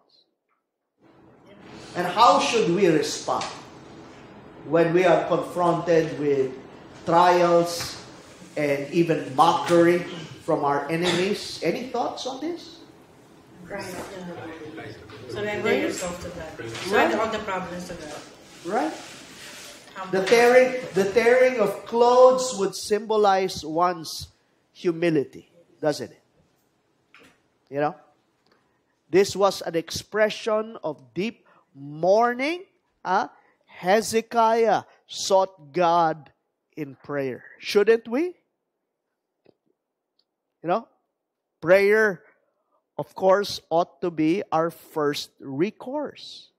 And how should we respond when we are confronted with trials and even mockery from our enemies? Any thoughts on this? Cry. Surrender yourself to God. Surrender all the problems to God. Right? The tearing of clothes would symbolize one's humility, doesn't it? This was an expression of deep mourning. Hezekiah sought God in prayer. Shouldn't we? Prayer, of course, ought to be our first recourse,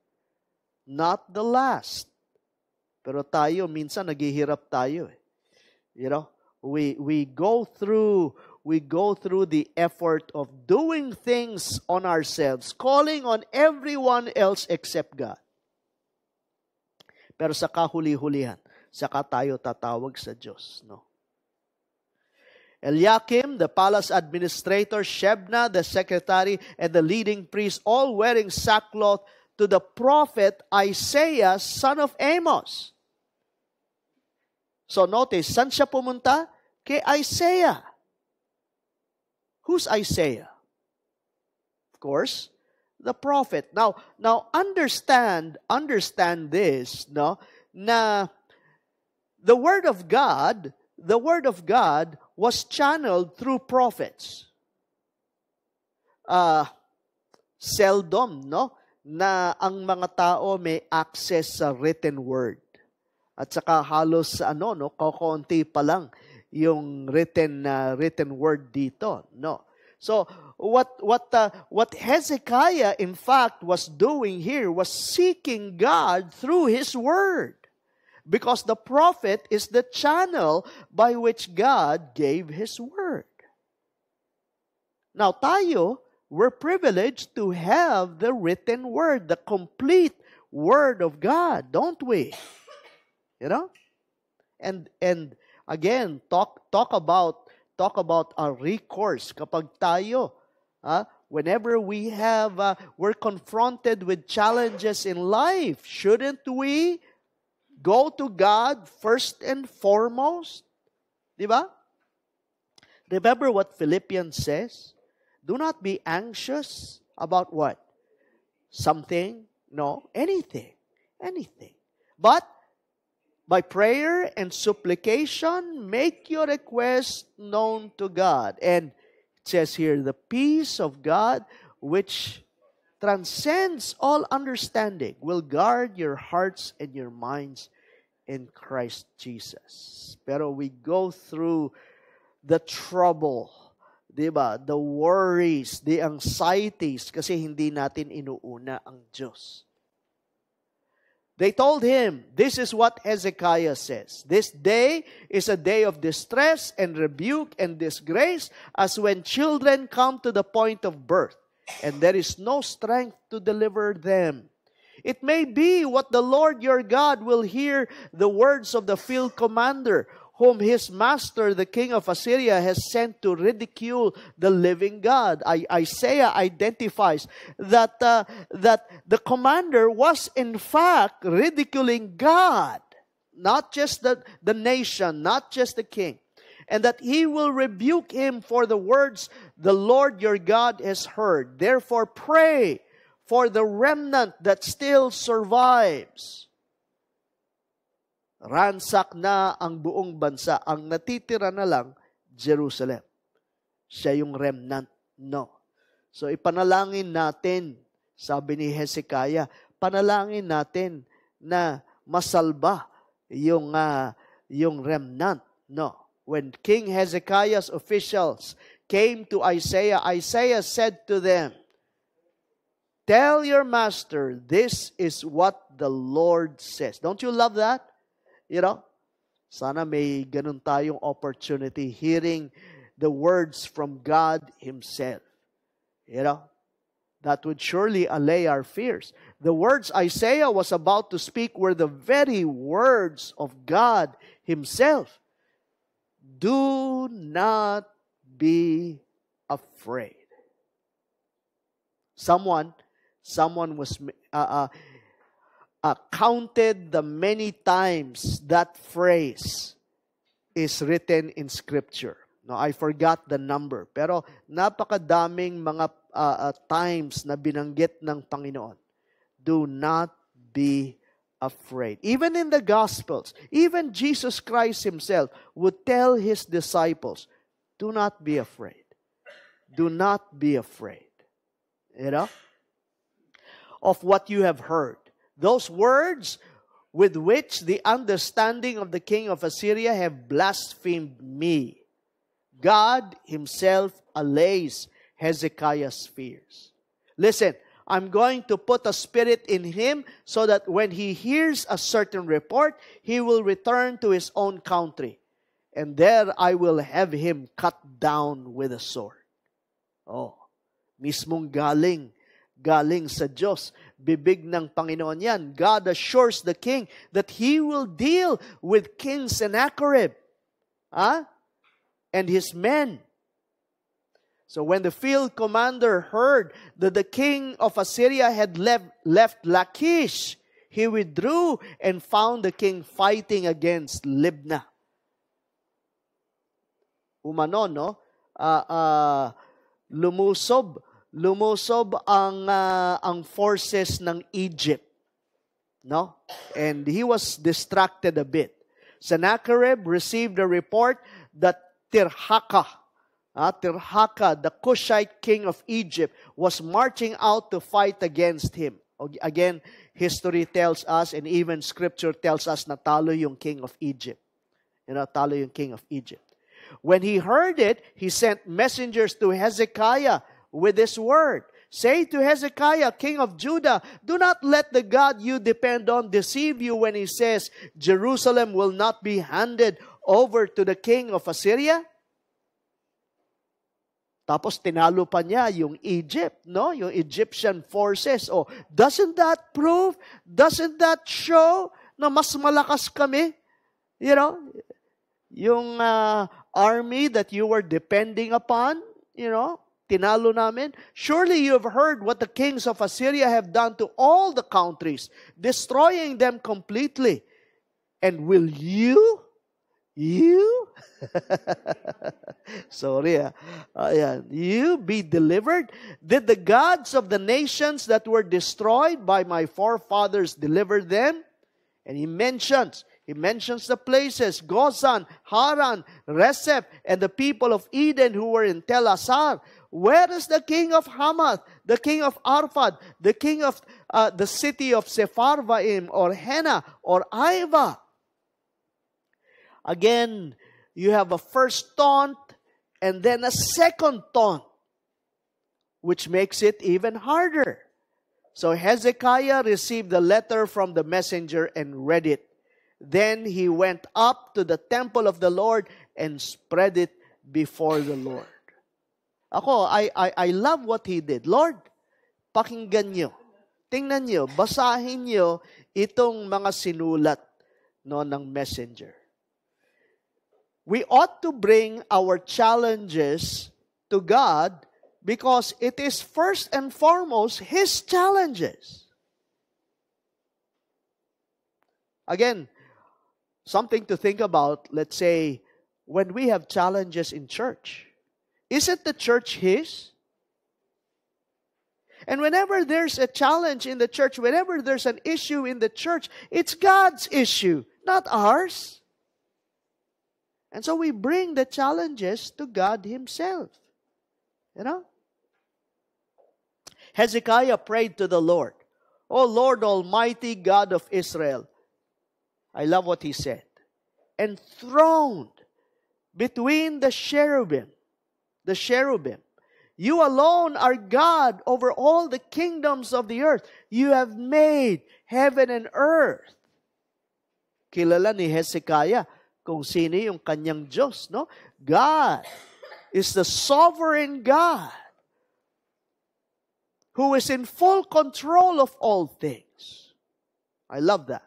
not the last. Pero tayo, minsan naghihirap tayo. We go through the effort of doing things on ourselves, calling on everyone else except God. Pero sa kahuli-hulihan, saka tayo tatawag sa Diyos, no? Eliakim, the palace administrator, Shebna, the secretary, and the leading priest, all wearing sackcloth, to the prophet Isaiah, son of Amos. So notice, saan siya pumunta? Kay Isaiah. Who's Isaiah? Of course, the prophet. Now understand this, no? Na the word of God was channeled through prophets. Seldom, no, na ang mga tao may access sa written word. At saka halos kaunti pa lang yung written word dito, no. So what Hezekiah in fact was doing here was seeking God through his word. Because the prophet is the channel by which God gave His Word. Now tayo, we're privileged to have the written Word, the complete Word of God, don't we? You know? And again, talk about our recourse kapag tayo, whenever we're confronted with challenges in life, shouldn't we go to God first and foremost? Diba? Remember what Philippians says? Do not be anxious about what? Something? No, anything. Anything. But by prayer and supplication, make your request known to God. And it says here, the peace of God, which transcends all understanding, will guard your hearts and your minds in Christ Jesus. Pero we go through the trouble, diba? The worries, the anxieties, kasi hindi natin inuuna ang Diyos. They told him, this is what Hezekiah says. This day is a day of distress and rebuke and disgrace, as when children come to the point of birth, and there is no strength to deliver them. It may be what the Lord your God will hear the words of the field commander, whom his master, the king of Assyria, has sent to ridicule the living God. Isaiah identifies that the commander was in fact ridiculing God, not just the nation, not just the king. And that he will rebuke him for the words the Lord your God has heard. Therefore pray for the remnant that still survives. Ransak na ang buong bansa. Ang natitira na lang, Jerusalem. Siya yung remnant. No. So ipanalangin natin, sabi ni Hezekiah, panalangin natin na masalba yung remnant. No. When King Hezekiah's officials came to Isaiah, Isaiah said to them, tell your master, this is what the Lord says. Don't you love that? You know, sana may ganun tayong opportunity hearing the words from God Himself. You know, that would surely allay our fears. The words Isaiah was about to speak were the very words of God Himself. Do not be afraid. Someone was counted the many times that phrase is written in Scripture. No, I forgot the number. Pero napakadaming mga times na binanggit ng Panginoon. Do not be afraid. Even in the Gospels, even Jesus Christ Himself would tell His disciples, do not be afraid. Do not be afraid. You know? Of what you have heard. Those words with which the understanding of the king of Assyria have blasphemed me. God Himself allays Hezekiah's fears. Listen, I'm going to put a spirit in him so that when he hears a certain report, he will return to his own country. And there I will have him cut down with a sword. Oh, mismong galing sa Diyos. bibig ng Panginoon yan. God assures the king that He will deal with King Sennacherib and his men. So when the field commander heard that the king of Assyria had left Lachish, he withdrew and found the king fighting against Libnah. Umano, no? Lumusob ang forces ng Egypt, no? And he was distracted a bit. Sennacherib received a report that Tirhakah, the Cushite king of Egypt, was marching out to fight against him. Again, history tells us, and even scripture tells us, na talo yung king of Egypt. Talo yung king of Egypt. When he heard it, he sent messengers to Hezekiah with this word. Say to Hezekiah, king of Judah, do not let the God you depend on deceive you when he says, Jerusalem will not be handed over to the king of Assyria. Tapos tinalo pa niya yung Egypt, no? Yung Egyptian forces. Oh, doesn't that doesn't that show na mas malakas kami? Yung army that you were depending upon, tinalo namin. Surely you have heard what the kings of Assyria have done to all the countries, destroying them completely. And will you? Sorry, you be delivered? Did the gods of the nations that were destroyed by my forefathers deliver them? And he mentions the places, Gozan, Haran, Reseph, and the people of Eden who were in Tel Assar. Where is the king of Hamath, the king of Arpad, the king of the city of Sepharvaim, or Hena, or Iva? Again, you have a first taunt and then a second taunt, which makes it even harder. So Hezekiah received the letter from the messenger and read it. Then he went up to the temple of the Lord and spread it before the Lord. I love what he did. Lord, pakinggan nyo. Tingnan nyo, basahin nyo itong mga sinulat ng messenger. We ought to bring our challenges to God because it is first and foremost His challenges. Again, something to think about, let's say, when we have challenges in church. Isn't the church His? And whenever there's a challenge in the church, whenever there's an issue in the church, it's God's issue, not ours. And so we bring the challenges to God Himself. Hezekiah prayed to the Lord, O Lord Almighty God of Israel. I love what he said. Enthroned between the cherubim, you alone are God over all the kingdoms of the earth. You have made heaven and earth. Kilala ni Hezekiah kung sino yung kanyang Diyos, no? God is the sovereign God who is in full control of all things. I love that.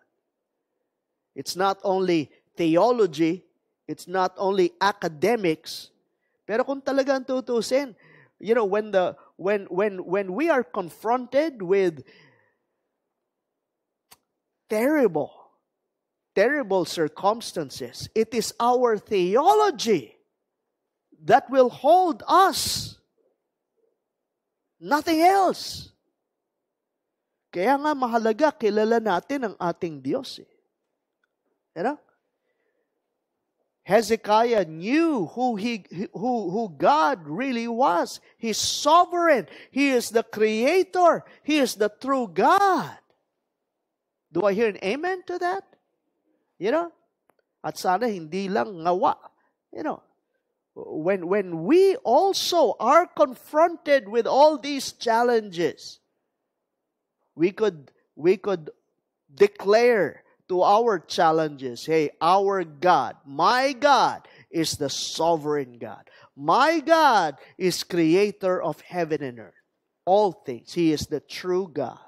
It's not only theology, it's not only academics, pero kung talagang tutusin, when we are confronted with terrible circumstances, it is our theology that will hold us. Nothing else. Kaya nga mahalaga, kilala natin ang ating Diyos. Hezekiah knew who God really was. He's sovereign. He is the creator. He is the true God. Do I hear an amen to that? At sana hindi lang ngawa. When we also are confronted with all these challenges, we could declare to our challenges, hey, our God, my God, is the sovereign God. My God is creator of heaven and earth. All things. He is the true God.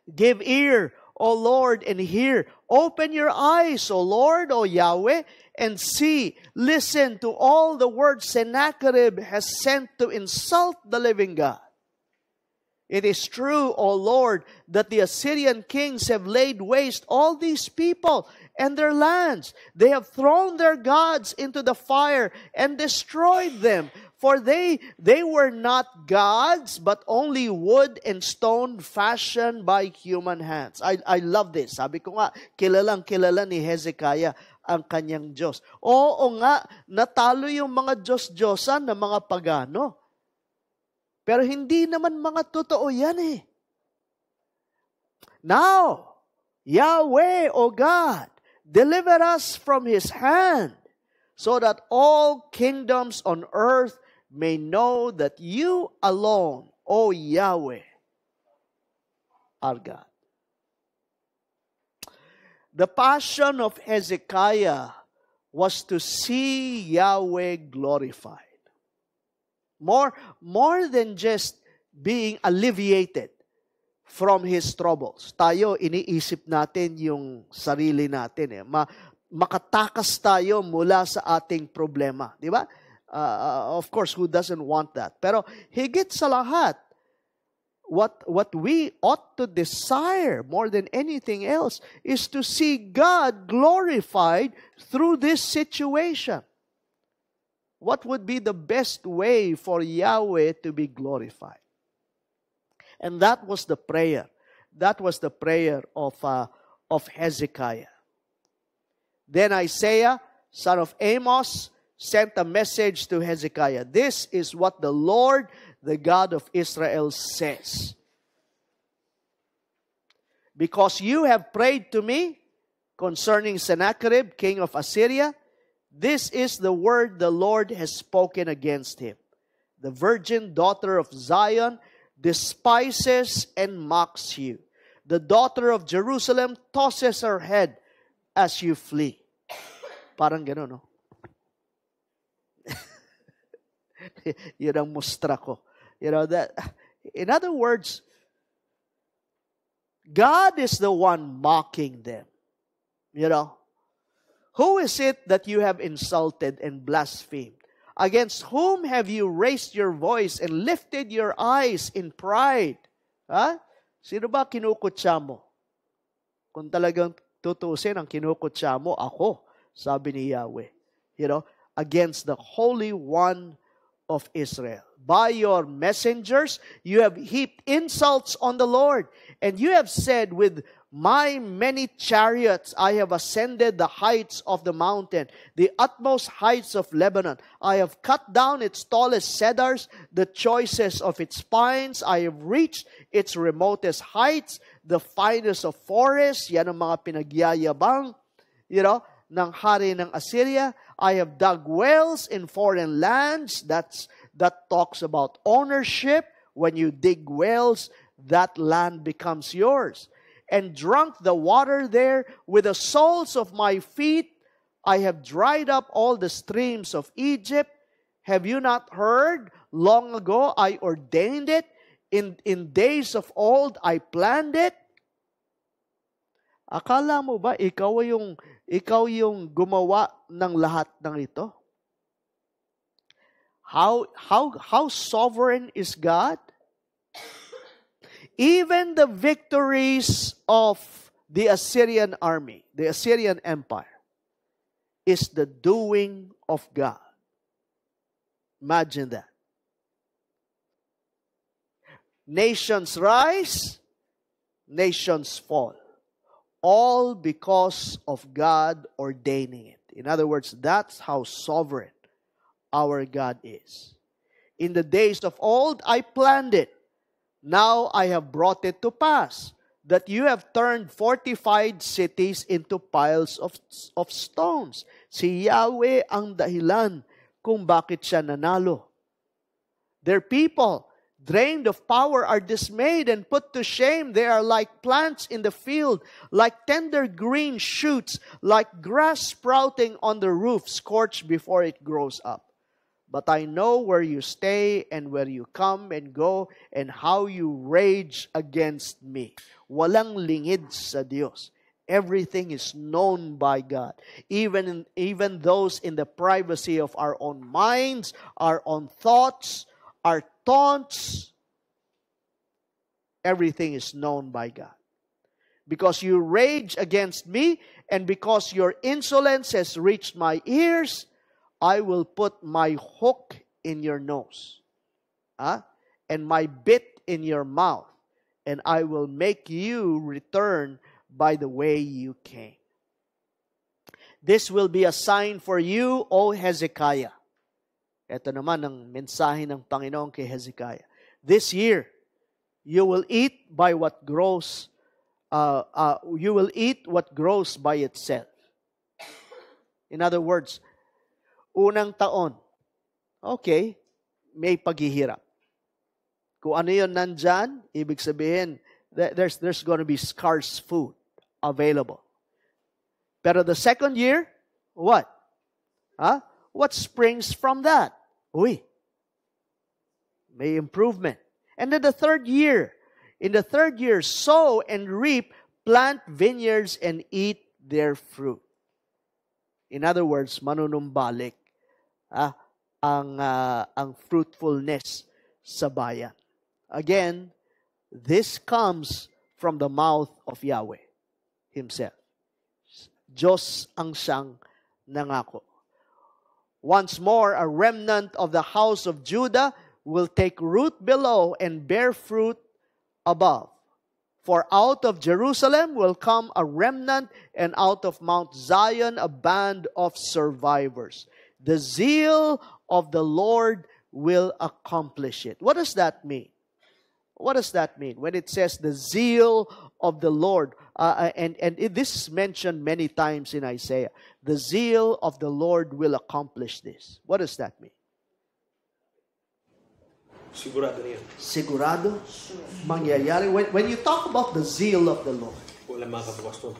Give ear, O Lord, and hear. Open your eyes, O Lord, O Yahweh, and see. Listen to all the words Sennacherib has sent to insult the living God. It is true, O Lord, that the Assyrian kings have laid waste all these people and their lands. They have thrown their gods into the fire and destroyed them. For they were not gods, but only wood and stone fashioned by human hands. I love this. Sabi ko nga, kilalang kilala ni Hezekiah ang kanyang Diyos. Oo nga, natalo yung mga Diyos-Diyosan ng mga pagano. Pero hindi naman mga totoo yan eh. Now, Yahweh, O God, deliver us from His hand, so that all kingdoms on earth may know that you alone, O Yahweh, are God. The passion of Hezekiah was to see Yahweh glorified. More than just being alleviated from his troubles. Tayo, iniisip natin yung sarili natin. Makatakas tayo mula sa ating problema. Di ba? Of course, who doesn't want that? Pero higit sa lahat, what we ought to desire more than anything else is to see God glorified through this situation. What would be the best way for Yahweh to be glorified? And that was the prayer. That was the prayer of Hezekiah. Then Isaiah, son of Amos, sent a message to Hezekiah. This is what the Lord, the God of Israel, says. Because you have prayed to me concerning Sennacherib, king of Assyria, this is the word the Lord has spoken against him. The virgin daughter of Zion despises and mocks you. The daughter of Jerusalem tosses her head as you flee. Parang gano'n, no? Yun ang mustra ko. You know, that, in other words, God is the one mocking them. You know? Who is it that you have insulted and blasphemed? Against whom have you raised your voice and lifted your eyes in pride? Ha? Sino ba kinukutsa mo? Kung talagang tutusin ang kinukutsa mo, ako, sabi ni Yahweh. You know, against the Holy One of Israel. By your messengers, you have heaped insults on the Lord, and you have said, with my many chariots I have ascended the heights of the mountain, the utmost heights of Lebanon. I have cut down its tallest cedars, the choicest of its pines. I have reached its remotest heights, the finest of forests. Yan ang mga pinagyayabang, you know, ng hari ng Assyria. I have dug wells in foreign lands. That talks about ownership. When you dig wells, that land becomes yours. And drunk the water there with the soles of my feet. I have dried up all the streams of Egypt. Have you not heard? Long ago I ordained it. In days of old I planned it. Akala mo ba ikaw yung gumawa ng lahat ng ito? How sovereign is God? Even the victories of the Assyrian army, the Assyrian Empire, is the doing of God. Imagine that. Nations rise, nations fall. All because of God ordaining it. In other words, that's how sovereign our God is. In the days of old, I planned it. Now I have brought it to pass, that you have turned fortified cities into piles of stones. Si Yahweh ang dahilan kung bakit siya nanalo. Their people, drained of power, are dismayed and put to shame. They are like plants in the field, like tender green shoots, like grass sprouting on the roof, scorched before it grows up. But I know where you stay and where you come and go and how you rage against me. Walang lingid sa Diyos. Everything is known by God. Even those in the privacy of our own minds, our own thoughts, our taunts, everything is known by God. Because you rage against me, and because your insolence has reached my ears, I will put my hook in your nose, and my bit in your mouth, and I will make you return by the way you came. This will be a sign for you, O Hezekiah. Ito naman ang mensahe ng Panginoon kay Hezekiah. This year, you will eat by what grows. You will eat what grows by itself. In other words, unang taon, okay, may paghihirap. Kung ano yun nandyan, ibig sabihin, there's going to be scarce food available. Pero the second year, what? What springs from that? Uy, may improvement. And then the third year, in the third year, sow and reap, plant vineyards and eat their fruit. In other words, manunumbalik ang fruitfulness sa bayan. Again, this comes from the mouth of Yahweh Himself. Diyos ang siyang nangako. Once more, a remnant of the house of Judah will take root below and bear fruit above. For out of Jerusalem will come a remnant, and out of Mount Zion a band of survivors. The zeal of the Lord will accomplish it. What does that mean? What does that mean? When it says the zeal of the Lord, and this is mentioned many times in Isaiah, the zeal of the Lord will accomplish this. What does that mean? Sigurado na yan. Sigurado? Mangyayari. When you talk about the zeal of the Lord, wala mga kapapastor.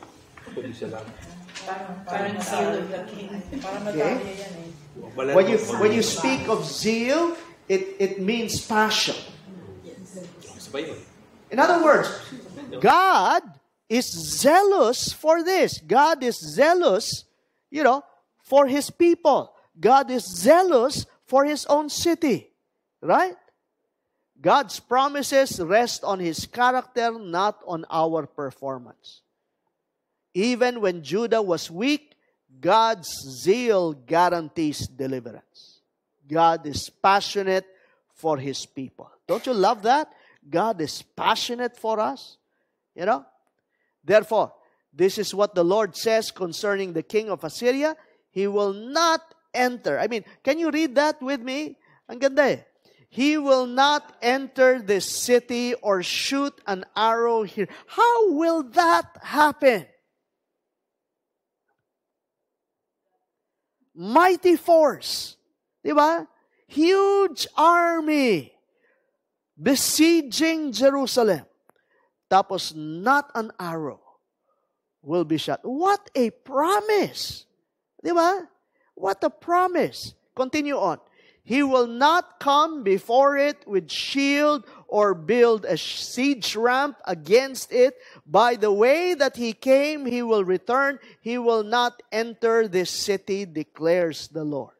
Kundi sila. Parang zeal of the king. Parang madami yan eh. When you speak of zeal, it means passion. In other words, God is zealous for this. God is zealous, for His people. God is zealous for His own city. Right? God's promises rest on His character, not on our performance. Even when Judah was weak, God's zeal guarantees deliverance. God is passionate for His people. Don't you love that? God is passionate for us. Therefore, this is what the Lord says concerning the king of Assyria. He will not enter. Can you read that with me? Ang ganda eh. He will not enter this city or shoot an arrow here. How will that happen? Mighty force. Diba? Huge army besieging Jerusalem. Tapos not an arrow will be shot. What a promise! Diba? What a promise. Continue on. He will not come before it with shield or build a siege ramp against it. By the way that he came, he will return. He will not enter this city, declares the Lord.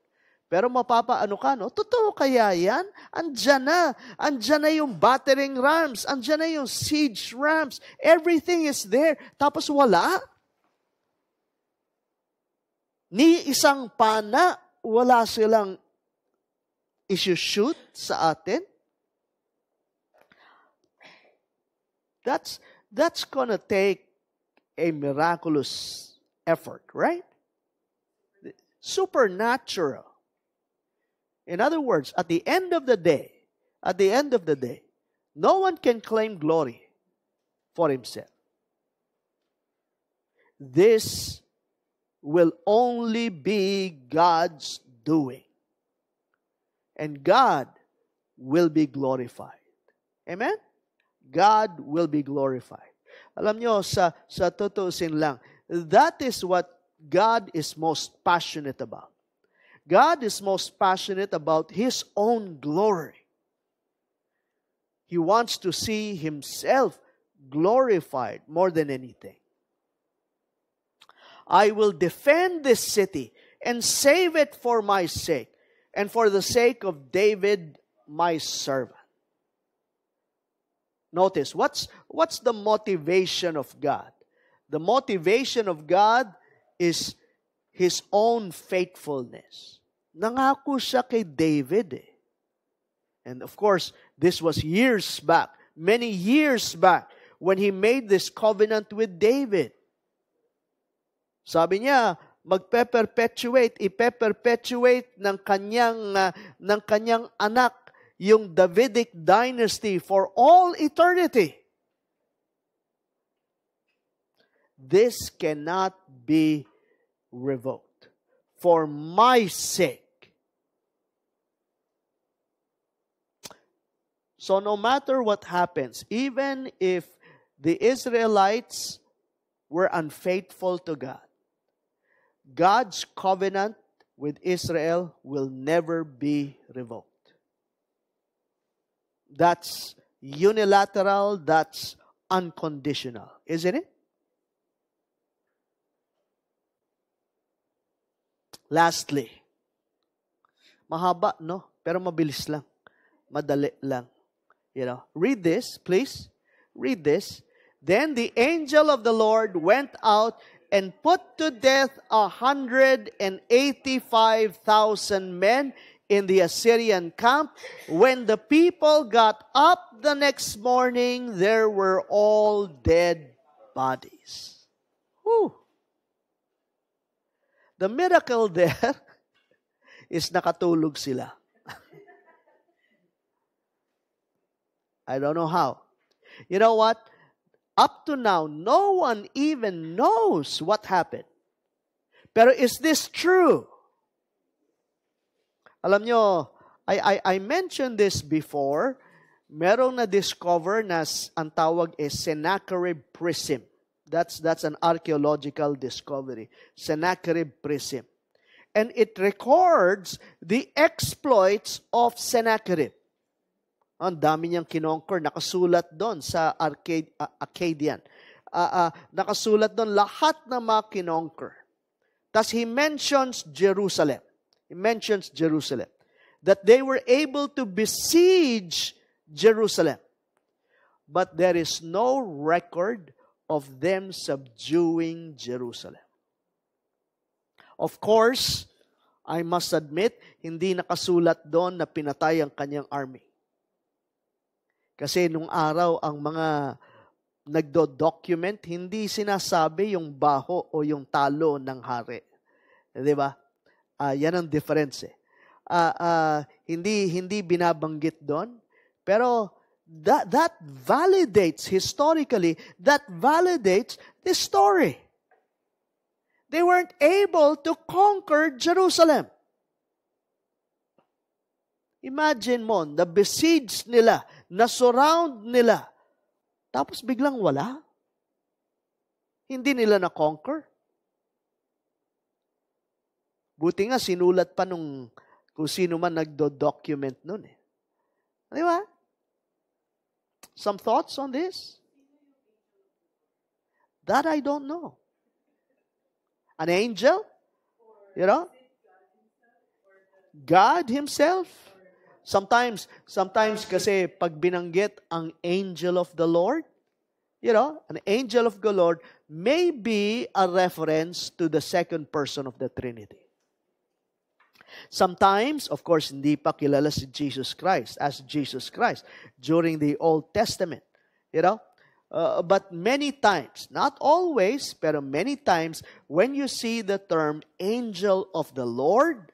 Pero mapapaano ka, no? Totoo kaya yan? Andyan na. Andyan na yung battering rams. Andyan na yung siege rams. Everything is there. Tapos wala. Ni isang pana, wala silang isi-shoot sa atin. That's gonna take a miraculous effort, right? Supernatural. In other words, at the end of the day, no one can claim glory for himself. This will only be God's doing. And God will be glorified. Amen? God will be glorified. Alam nyo, sa tutusin lang, that is what God is most passionate about. God is most passionate about His own glory. He wants to see Himself glorified more than anything. I will defend this city and save it for my sake and for the sake of David, my servant. Notice, what's the motivation of God? The motivation of God is His own faithfulness. Nangako siya kay David eh. And of course, this was years back, many years back, when He made this covenant with David. Sabi niya, ipe-perpetuate ng kanyang anak yung Davidic dynasty for all eternity. This cannot be revoked for my sake. So no matter what happens, even if the Israelites were unfaithful to God, God's covenant with Israel will never be revoked. That's unilateral, that's unconditional, isn't it? Lastly, mahaba, no? Pero mabilis lang. Madali lang. Read this, please. Read this. Then the angel of the Lord went out and put to death 185,000 men in the Assyrian camp. When the people got up the next morning, there were all dead bodies. Whew. The miracle there is nakatulog sila. I don't know how. You know what? Up to now, no one even knows what happened. Pero is this true? Alam nyo, I mentioned this before. Merong na-discover na ang tawag is Sennacherib Prism. That's an archaeological discovery. Sennacherib Prism. And it records the exploits of Sennacherib. Ang dami niyang kinonquer. Nakasulat doon sa Akkadian. Nakasulat doon lahat ng mga kinonquer. Thus, he mentions Jerusalem. He mentions Jerusalem. That they were able to besiege Jerusalem. But there is no record of them subduing Jerusalem. Of course, I must admit, hindi nakasulat doon na pinatay ang kanyang army. Kasi nung araw, ang mga nagdo-document, hindi sinasabi yung baho o yung talo ng hari. Di ba? Yan ang difference eh. Hindi binabanggit doon. Pero that validates, historically, that validates the story. They weren't able to conquer Jerusalem. Imagine mo, na-besiege nila, na-surround nila, tapos biglang wala. Hindi nila na-conquer. Buti nga, sinulat pa nung kung sino man nagdo-document nun eh. Di ba? Some thoughts on this? That I don't know. An angel? God Himself? Sometimes kasi pag binanggit ang angel of the Lord, an angel of the Lord may be a reference to the second person of the Trinity. Sometimes, of course, hindi pa kilala si Jesus Christ as Jesus Christ during the Old Testament. But many times, not always, pero many times, when you see the term angel of the Lord,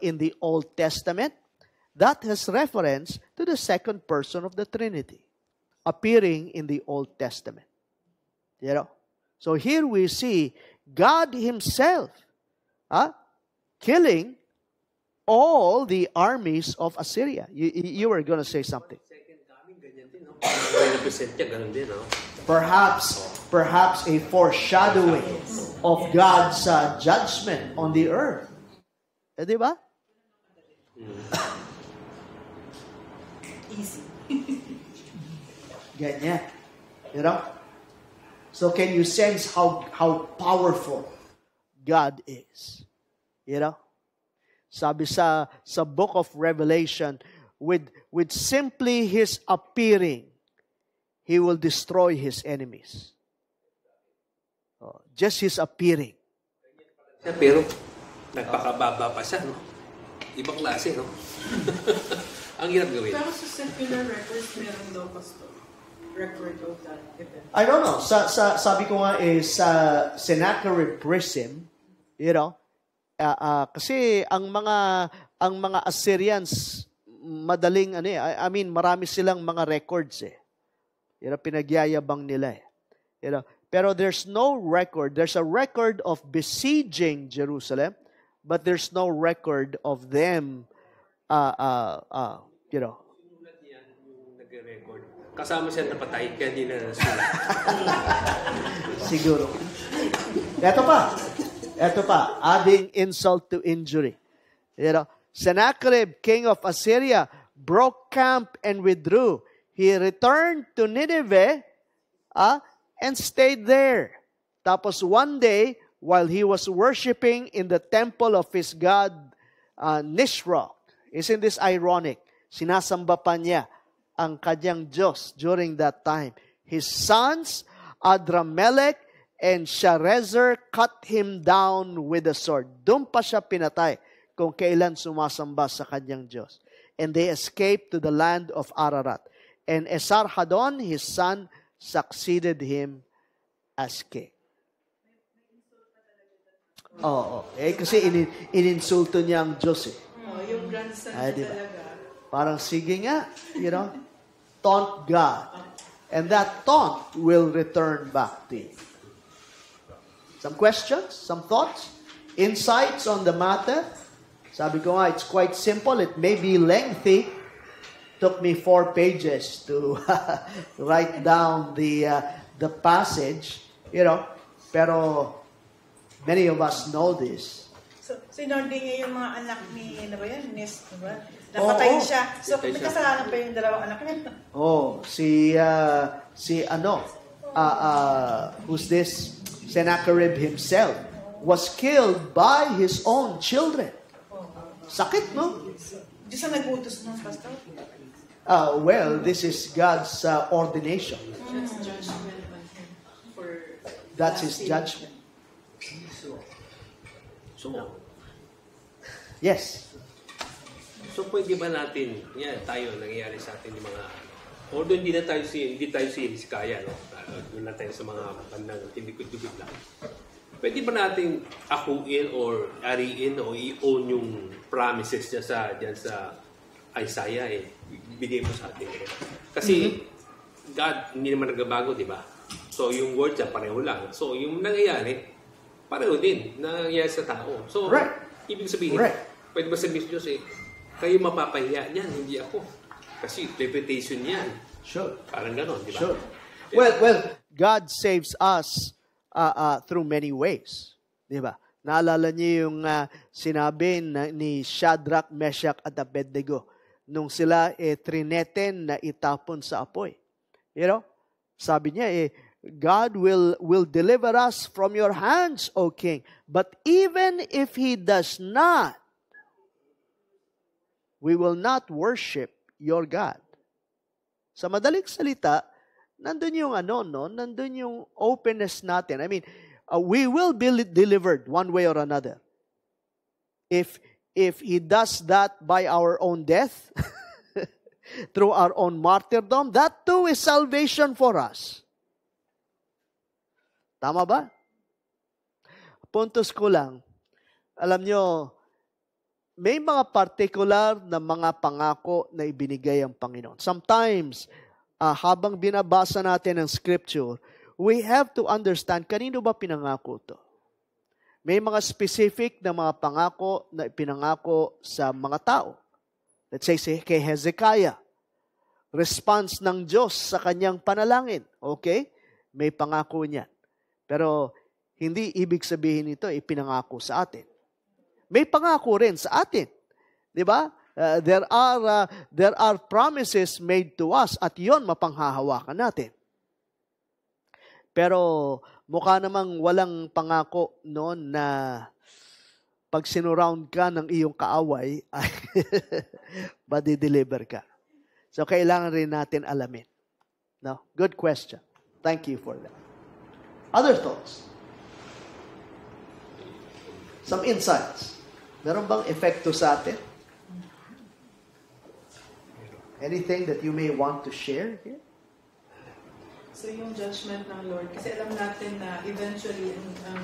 in the Old Testament, that has reference to the second person of the Trinity appearing in the Old Testament. So here we see God Himself killing all the armies of Assyria. You were going to say something. Perhaps a foreshadowing of God's judgment on the earth. Di ba? Easy. Ganyan. You know? So can you sense how powerful God is? You know? Sabi sa book of Revelation, with simply His appearing, He will destroy His enemies. Just His appearing. Pero nagpakababa pa siya, no? Ibang klase, no? Ang hirap gawin. Pero sa secular records, meron daw, Pastor, record of that event. I don't know. Sabi ko nga sa Sennacherib prism, you know, kasi ang mga Assyrians madaling I mean marami silang mga records eh. You know, pinagyayabang nila eh. You know, pero there's no record. There's a record of besieging Jerusalem, but there's no record of them you know. Nag-record. Kasama siya napatay, kaya di na nasulat. Siguro. Ito pa, adding insult to injury. You know, Sennacherib, king of Assyria, broke camp and withdrew. He returned to Nineveh and stayed there. Tapos one day, while he was worshiping in the temple of his god Nisroch, isn't this ironic? Sinasamba pa niya ang kanyang Diyos during that time. His sons, Adramelech and Sharezer, cut him down with a sword. Doon pa siya pinatay kung kailan sumasamba sa kanyang Diyos. And they escaped to the land of Ararat. And Esarhaddon, his son, succeeded him as king. Kasi ininsulto niya ang Diyos eh. Yung grandson diba? Talaga. Parang sige nga, you know, taunt God. And that taunt will return back to you. Some questions? Some thoughts? Insights on the matter? Sabi ko nga, it's quite simple. It may be lengthy. Took me 4 pages to write down the passage, you know, pero many of us know this. So, sinordin niya yung mga anak ni, ano ba yan? Nis, diba? Napatay siya. So, may kasalanan pa yung dalawang anak niya. Who's this? Sennacherib himself was killed by his own children. Sakit, no? Diyos ang nag-utos ng pastor? Well, this is God's ordination. That's His judgment. Yes. So pwede ba natin, tayo, nangyayari sa atin yung mga, although hindi tayo si Hezekiah, no? Doon na tayo sa mga bandang tindigod-digod lang. Pwede ba natin akuin or ariin o i-own yung promises dyan sa Isaiah bigay mo sa atin. Kasi God hindi naman nagbabago, di ba? So yung word niya pareho lang. So yung nangyayari, pareho din nangyayari sa tao. So ibig sabihin, pwede ba sabihin sa Diyos kayo mapapahiya niyan, hindi ako. Kasi reputation niyan. Sure. Parang ganon, di ba? Sure. Well, God saves us through many ways. Di ba? Naalala niyo yung sinabi ni Shadrach, Meshach at Abednego nung sila trineten na itapon sa apoy. You know? Sabi niya God will deliver us from your hands, O King. But even if He does not, we will not worship your God. Sa madaling salita, nandun yung nandun yung openness natin. I mean, we will be delivered one way or another. If He does that by our own death, through our own martyrdom, that too is salvation for us. Tama ba? Puntos ko lang, alam nyo, may mga particular na mga pangako na ibinigay ang Panginoon. Sometimes, habang binabasa natin ang scripture, we have to understand, kanino ba pinangako to? May mga specific na mga pangako na pinangako sa mga tao. Let's say kay Hezekiah, response ng Diyos sa kanyang panalangin. Okay? May pangako niyan. Pero hindi ibig sabihin nito ipinangako sa atin. May pangako rin sa atin. 'Di ba? There are promises made to us at 'yon mapanghahawakan natin. Pero mukha namang walang pangako noon na pag sinurround ka ng iyong kaaway, ay madideliver ka. So, kailangan rin natin alamin. No? Good question. Thank you for that. Other thoughts? Some insights. Meron bang epekto sa atin? Anything that you may want to share here? So yung judgment ng Lord, kasi alam natin na eventually ang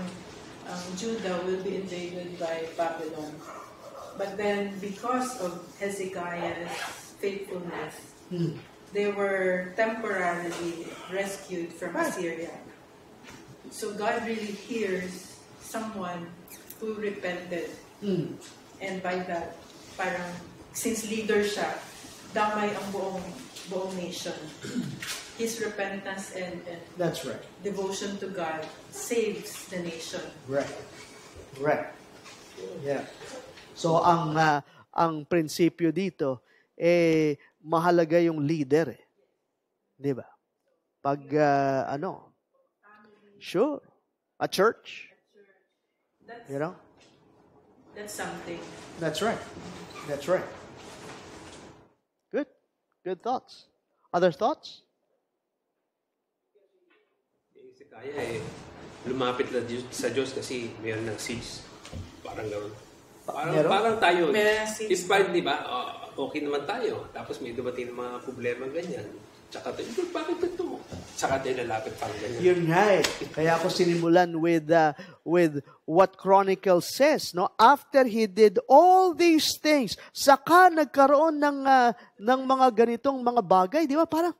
Judah will be invaded by Babylon. But then because of Hezekiah's faithfulness, they were temporarily rescued from Assyria. So God really hears someone who repented. And by that, parang since leader siya, damay ang buong nation. His repentance and That's right. devotion to God saves the nation. Right. Yeah. So ang prinsipyo dito mahalaga yung leader eh. 'Di ba? Pag sure, a church. You know? That's something. That's right. Good thoughts. Other thoughts? Kaya lumapit na sa Diyos kasi mayroon ng siege. Parang gano'n. Parang tayo. Despite, di ba, okay naman tayo. Tapos may dumating ng mga problema ganyan. Tsaka tayo, bakit ito? Tsaka tayo lalapit pang ganyan. Yun nga eh. Kaya ako sinimulan with what Chronicles says. No? After he did all these things, saka nagkaroon ng mga ganitong mga bagay. Di ba? Parang,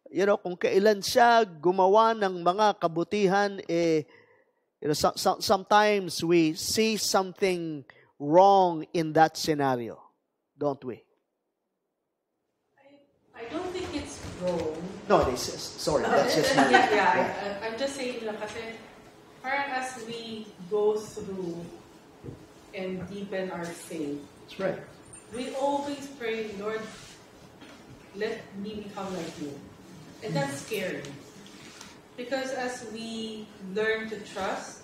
you know, kung kailan siya gumawa ng mga kabutihan, you know, sometimes we see something wrong in that scenario, don't we? I don't think it's wrong. No, sorry, that's just me. I'm just saying lang kasi parang as we go through and deepen our faith, That's right. we always pray, Lord, let me become like you. And that's scary. Because as we learn to trust,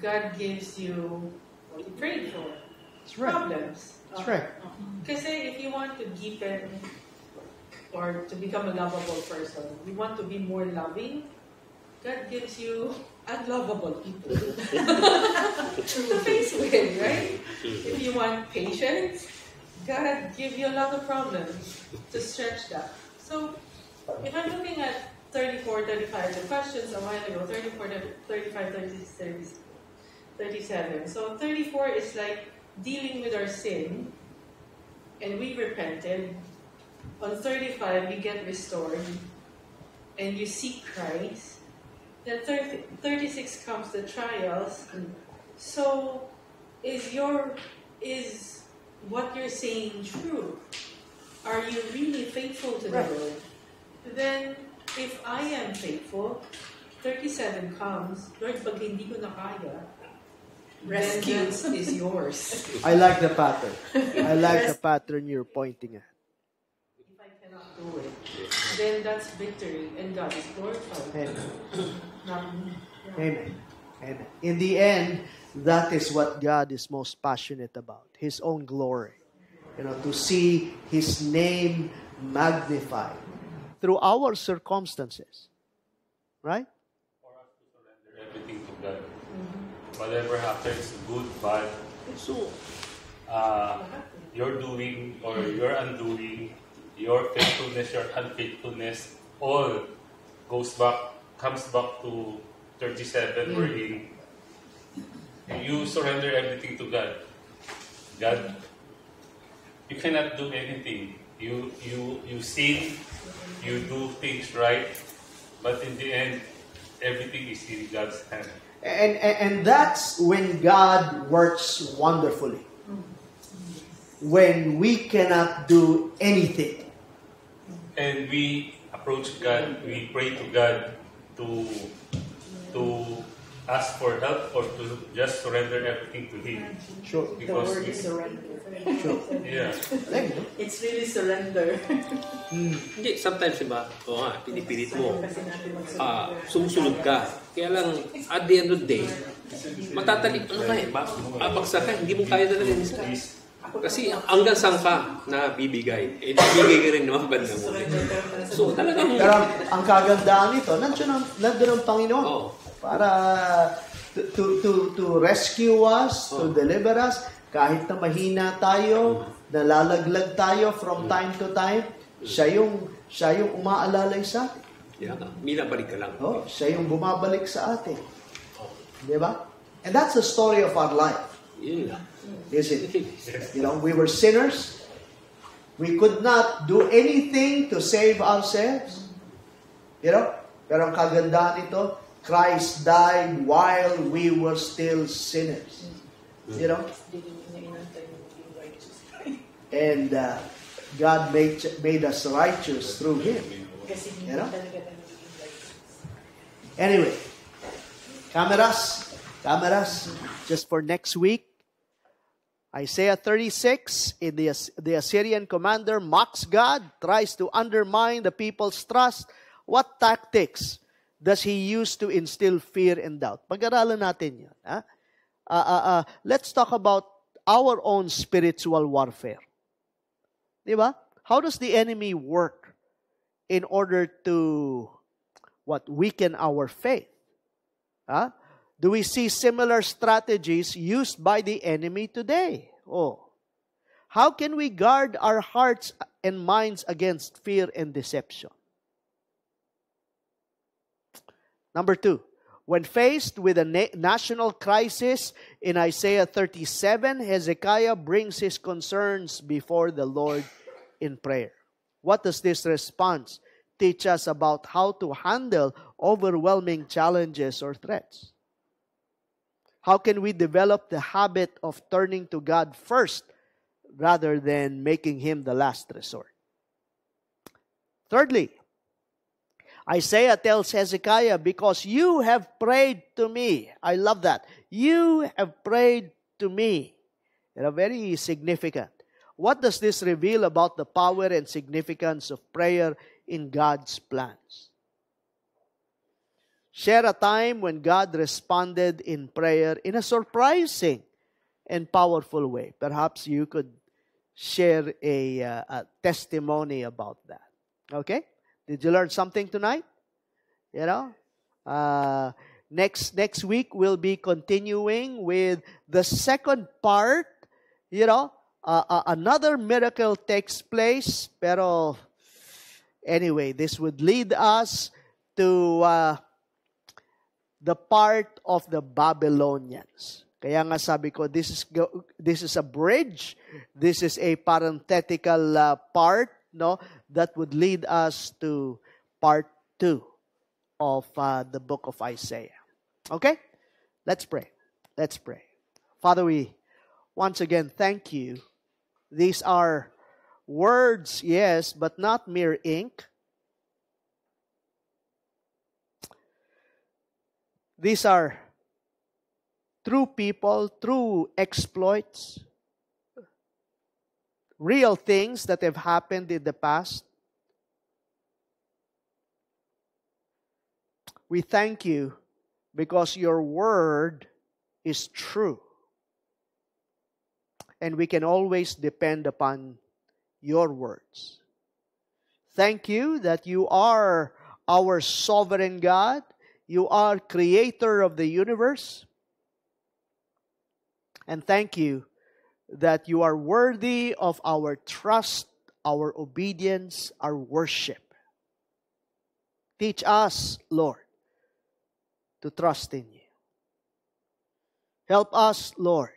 God gives you what you prayed for. That's right. Problems. That's right. Kasi if you want to deepen or to become a lovable person, you want to be more loving, God gives you unlovable people to face with, right? If you want patience, God gives you a lot of problems to stretch that. So, if I'm looking at 34, 35, the questions a while ago, 34, 35, 36, 37. So 34 is like dealing with our sin, and we repented. On 35, we get restored, and you seek Christ. Then 36 comes the trials. So is what you're saying true? Are you really faithful to the Lord? Then, if I am faithful, 37 comes, Lord, pag hindi ko na kaya, vengeance is yours. I like the pattern. I like the pattern you're pointing at. If I cannot do it, then that's victory, and God is glorified. Amen. Amen. In the end, that is what God is most passionate about, His own glory. You know, to see His name magnified through our circumstances. Right? For us to surrender everything to God. Whatever happens, good, bad. So, your doing or your undoing, your faithfulness, your unfaithfulness, all comes back to 37 wherein you surrender everything to God. God, you cannot do anything. You sin, you do things right, but in the end, everything is in God's hand. And that's when God works wonderfully. When we cannot do anything. And we approach God, we pray to God to ask for help or to just surrender everything to Him. Sure. The Because word is surrender. yeah, It's really surrender. Hindi, sometimes, diba? Oo nga, pinipilit mo. Kasi natin magsurrender. Sumusunod ka. Kaya lang, at the end of the day, matatalip ano ka eh. Abagsak ka, hindi mo kaya talaga yung isa. Kasi hanggang saan ka na bibigay. Eh, bibigay ka rin naman bandang mo. So, talagang... Pero ang kagandaan nito, nandun ang Panginoon. Para to rescue us, to deliver us, kahit na mahina tayo, nalalaglag tayo from time to time, siya yung umaalalay sa atin. Minabalik ka lang. Siya yung bumabalik sa atin. Di ba? And that's the story of our life. Is it? We were sinners. We could not do anything to save ourselves. Pero ang kagandahan nito, Christ died while we were still sinners. And God made us righteous through Him. Anyway, cameras, just for next week. Isaiah 36, the Assyrian commander mocks God, tries to undermine the people's trust. What tactics does he use to instill fear and doubt? Pag-aralan natin yun. Let's talk about our own spiritual warfare. Diba? How does the enemy work in order to weaken our faith? Do we see similar strategies used by the enemy today? How can we guard our hearts and minds against fear and deception? Number 2, when faced with a national crisis in Isaiah 37, Hezekiah brings his concerns before the Lord in prayer. What does this response teach us about how to handle overwhelming challenges or threats? How can we develop the habit of turning to God first rather than making Him the last resort? Thirdly, Isaiah tells Hezekiah, because you have prayed to me. I love that. You have prayed to me. Very significant. What does this reveal about the power and significance of prayer in God's plans? Share a time when God responded in prayer in a surprising and powerful way. Perhaps you could share a testimony about that. Okay? Did you learn something tonight? Next week we'll be continuing with the second part. Another miracle takes place. Pero anyway, this would lead us to the part of the Babylonians. Kaya nga sabi ko, this is a bridge. This is a parenthetical part, that would lead us to part 2 of the book of Isaiah. Okay? Let's pray. Father, we once again thank you. These are words, yes, but not mere ink. These are true people, true exploits, real things that have happened in the past. We thank you because your word is true. And we can always depend upon your words. Thank you that you are our sovereign God. You are creator of the universe. And thank you that you are worthy of our trust, our obedience, our worship. Teach us, Lord, to trust in you. Help us, Lord,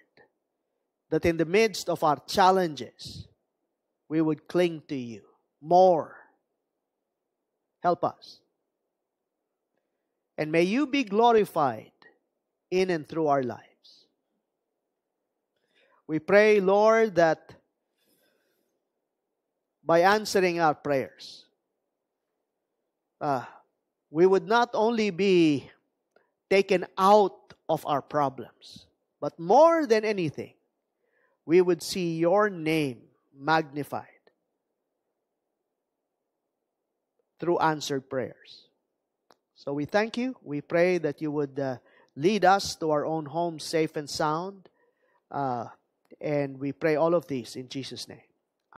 that in the midst of our challenges, we would cling to you more. Help us. And may you be glorified in and through our lives. We pray, Lord, that by answering our prayers, we would not only be taken out of our problems. But more than anything, we would see your name magnified through answered prayers. So we thank you. We pray that you would lead us to our own home safe and sound. And we pray all of these in Jesus' name.